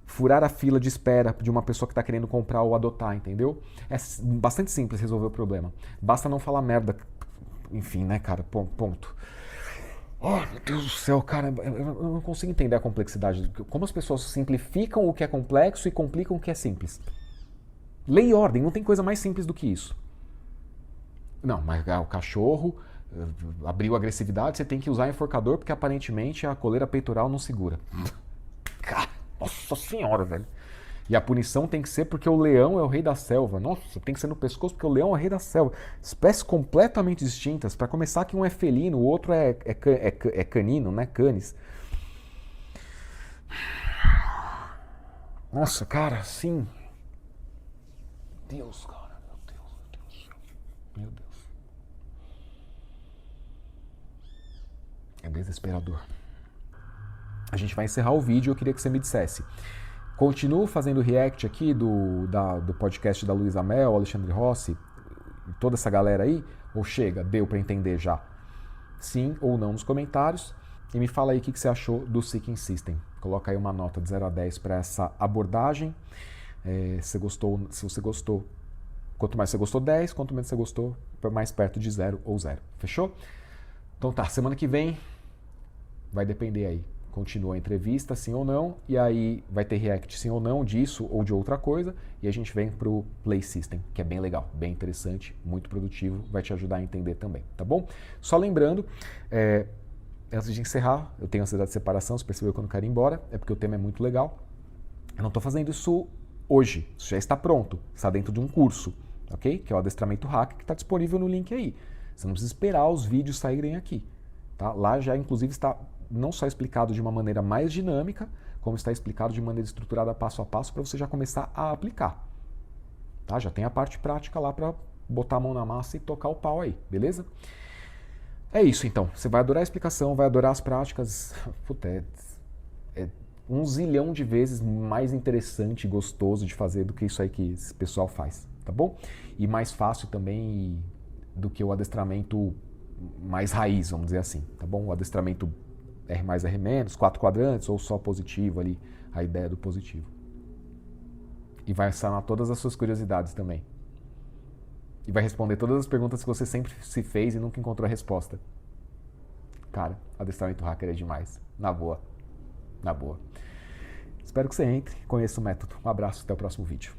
furar a fila de espera de uma pessoa que está querendo comprar ou adotar, entendeu? É bastante simples resolver o problema. Basta não falar merda. Enfim, né, cara? Ponto. Oh, meu Deus do céu, cara, eu não consigo entender a complexidade. Como as pessoas simplificam o que é complexo e complicam o que é simples. Lei e ordem, não tem coisa mais simples do que isso. Não, mas o cachorro abriu agressividade, você tem que usar enforcador porque aparentemente a coleira peitoral não segura. Cara, nossa senhora, velho. E a punição tem que ser porque o leão é o rei da selva. Nossa, tem que ser no pescoço porque o leão é o rei da selva. Espécies completamente distintas. Para começar, que um é felino, o outro é canino, né? Canis. Nossa, cara, sim. Deus, cara, meu Deus. Meu Deus. É desesperador. A gente vai encerrar o vídeo, eu queria que você me dissesse. Continuo fazendo react aqui do podcast da Luísa Mel, Alexandre Rossi, toda essa galera aí? Ou chega, deu para entender já? Sim ou não nos comentários. E me fala aí o que você achou do Seeking System. Coloca aí uma nota de 0 a 10 para essa abordagem. Se você gostou, quanto mais você gostou, 10. Quanto menos você gostou, mais perto de 0 ou 0. Fechou? Então tá, semana que vem vai depender aí. Continua a entrevista, sim ou não, e aí vai ter react sim ou não disso ou de outra coisa, e a gente vem pro Play System, que é bem legal, bem interessante, muito produtivo, vai te ajudar a entender também, tá bom? Só lembrando, antes de encerrar, eu tenho ansiedade de separação, você percebeu que eu não quero ir embora, é porque o tema é muito legal. Eu não estou fazendo isso hoje, isso já está pronto, está dentro de um curso, ok? Que é o Adestramento Hack, que está disponível no link aí. Você não precisa esperar os vídeos saírem aqui, tá? Lá já, inclusive, está não só explicado de uma maneira mais dinâmica, como está explicado de maneira estruturada passo a passo para você já começar a aplicar. Tá? Já tem a parte prática lá para botar a mão na massa e tocar o pau aí, beleza? É isso então. Você vai adorar a explicação, vai adorar as práticas. Puta, é 1 zilhão de vezes mais interessante e gostoso de fazer do que isso aí que esse pessoal faz, tá bom? E mais fácil também do que o adestramento mais raiz, vamos dizer assim, tá bom? O adestramento R mais R menos, 4 quadrantes ou só positivo ali, a ideia do positivo. E vai sanar todas as suas curiosidades também. E vai responder todas as perguntas que você sempre se fez e nunca encontrou a resposta. Cara, adestramento hacker é demais. Na boa. Na boa. Espero que você entre e conheça o método. Um abraço, até o próximo vídeo.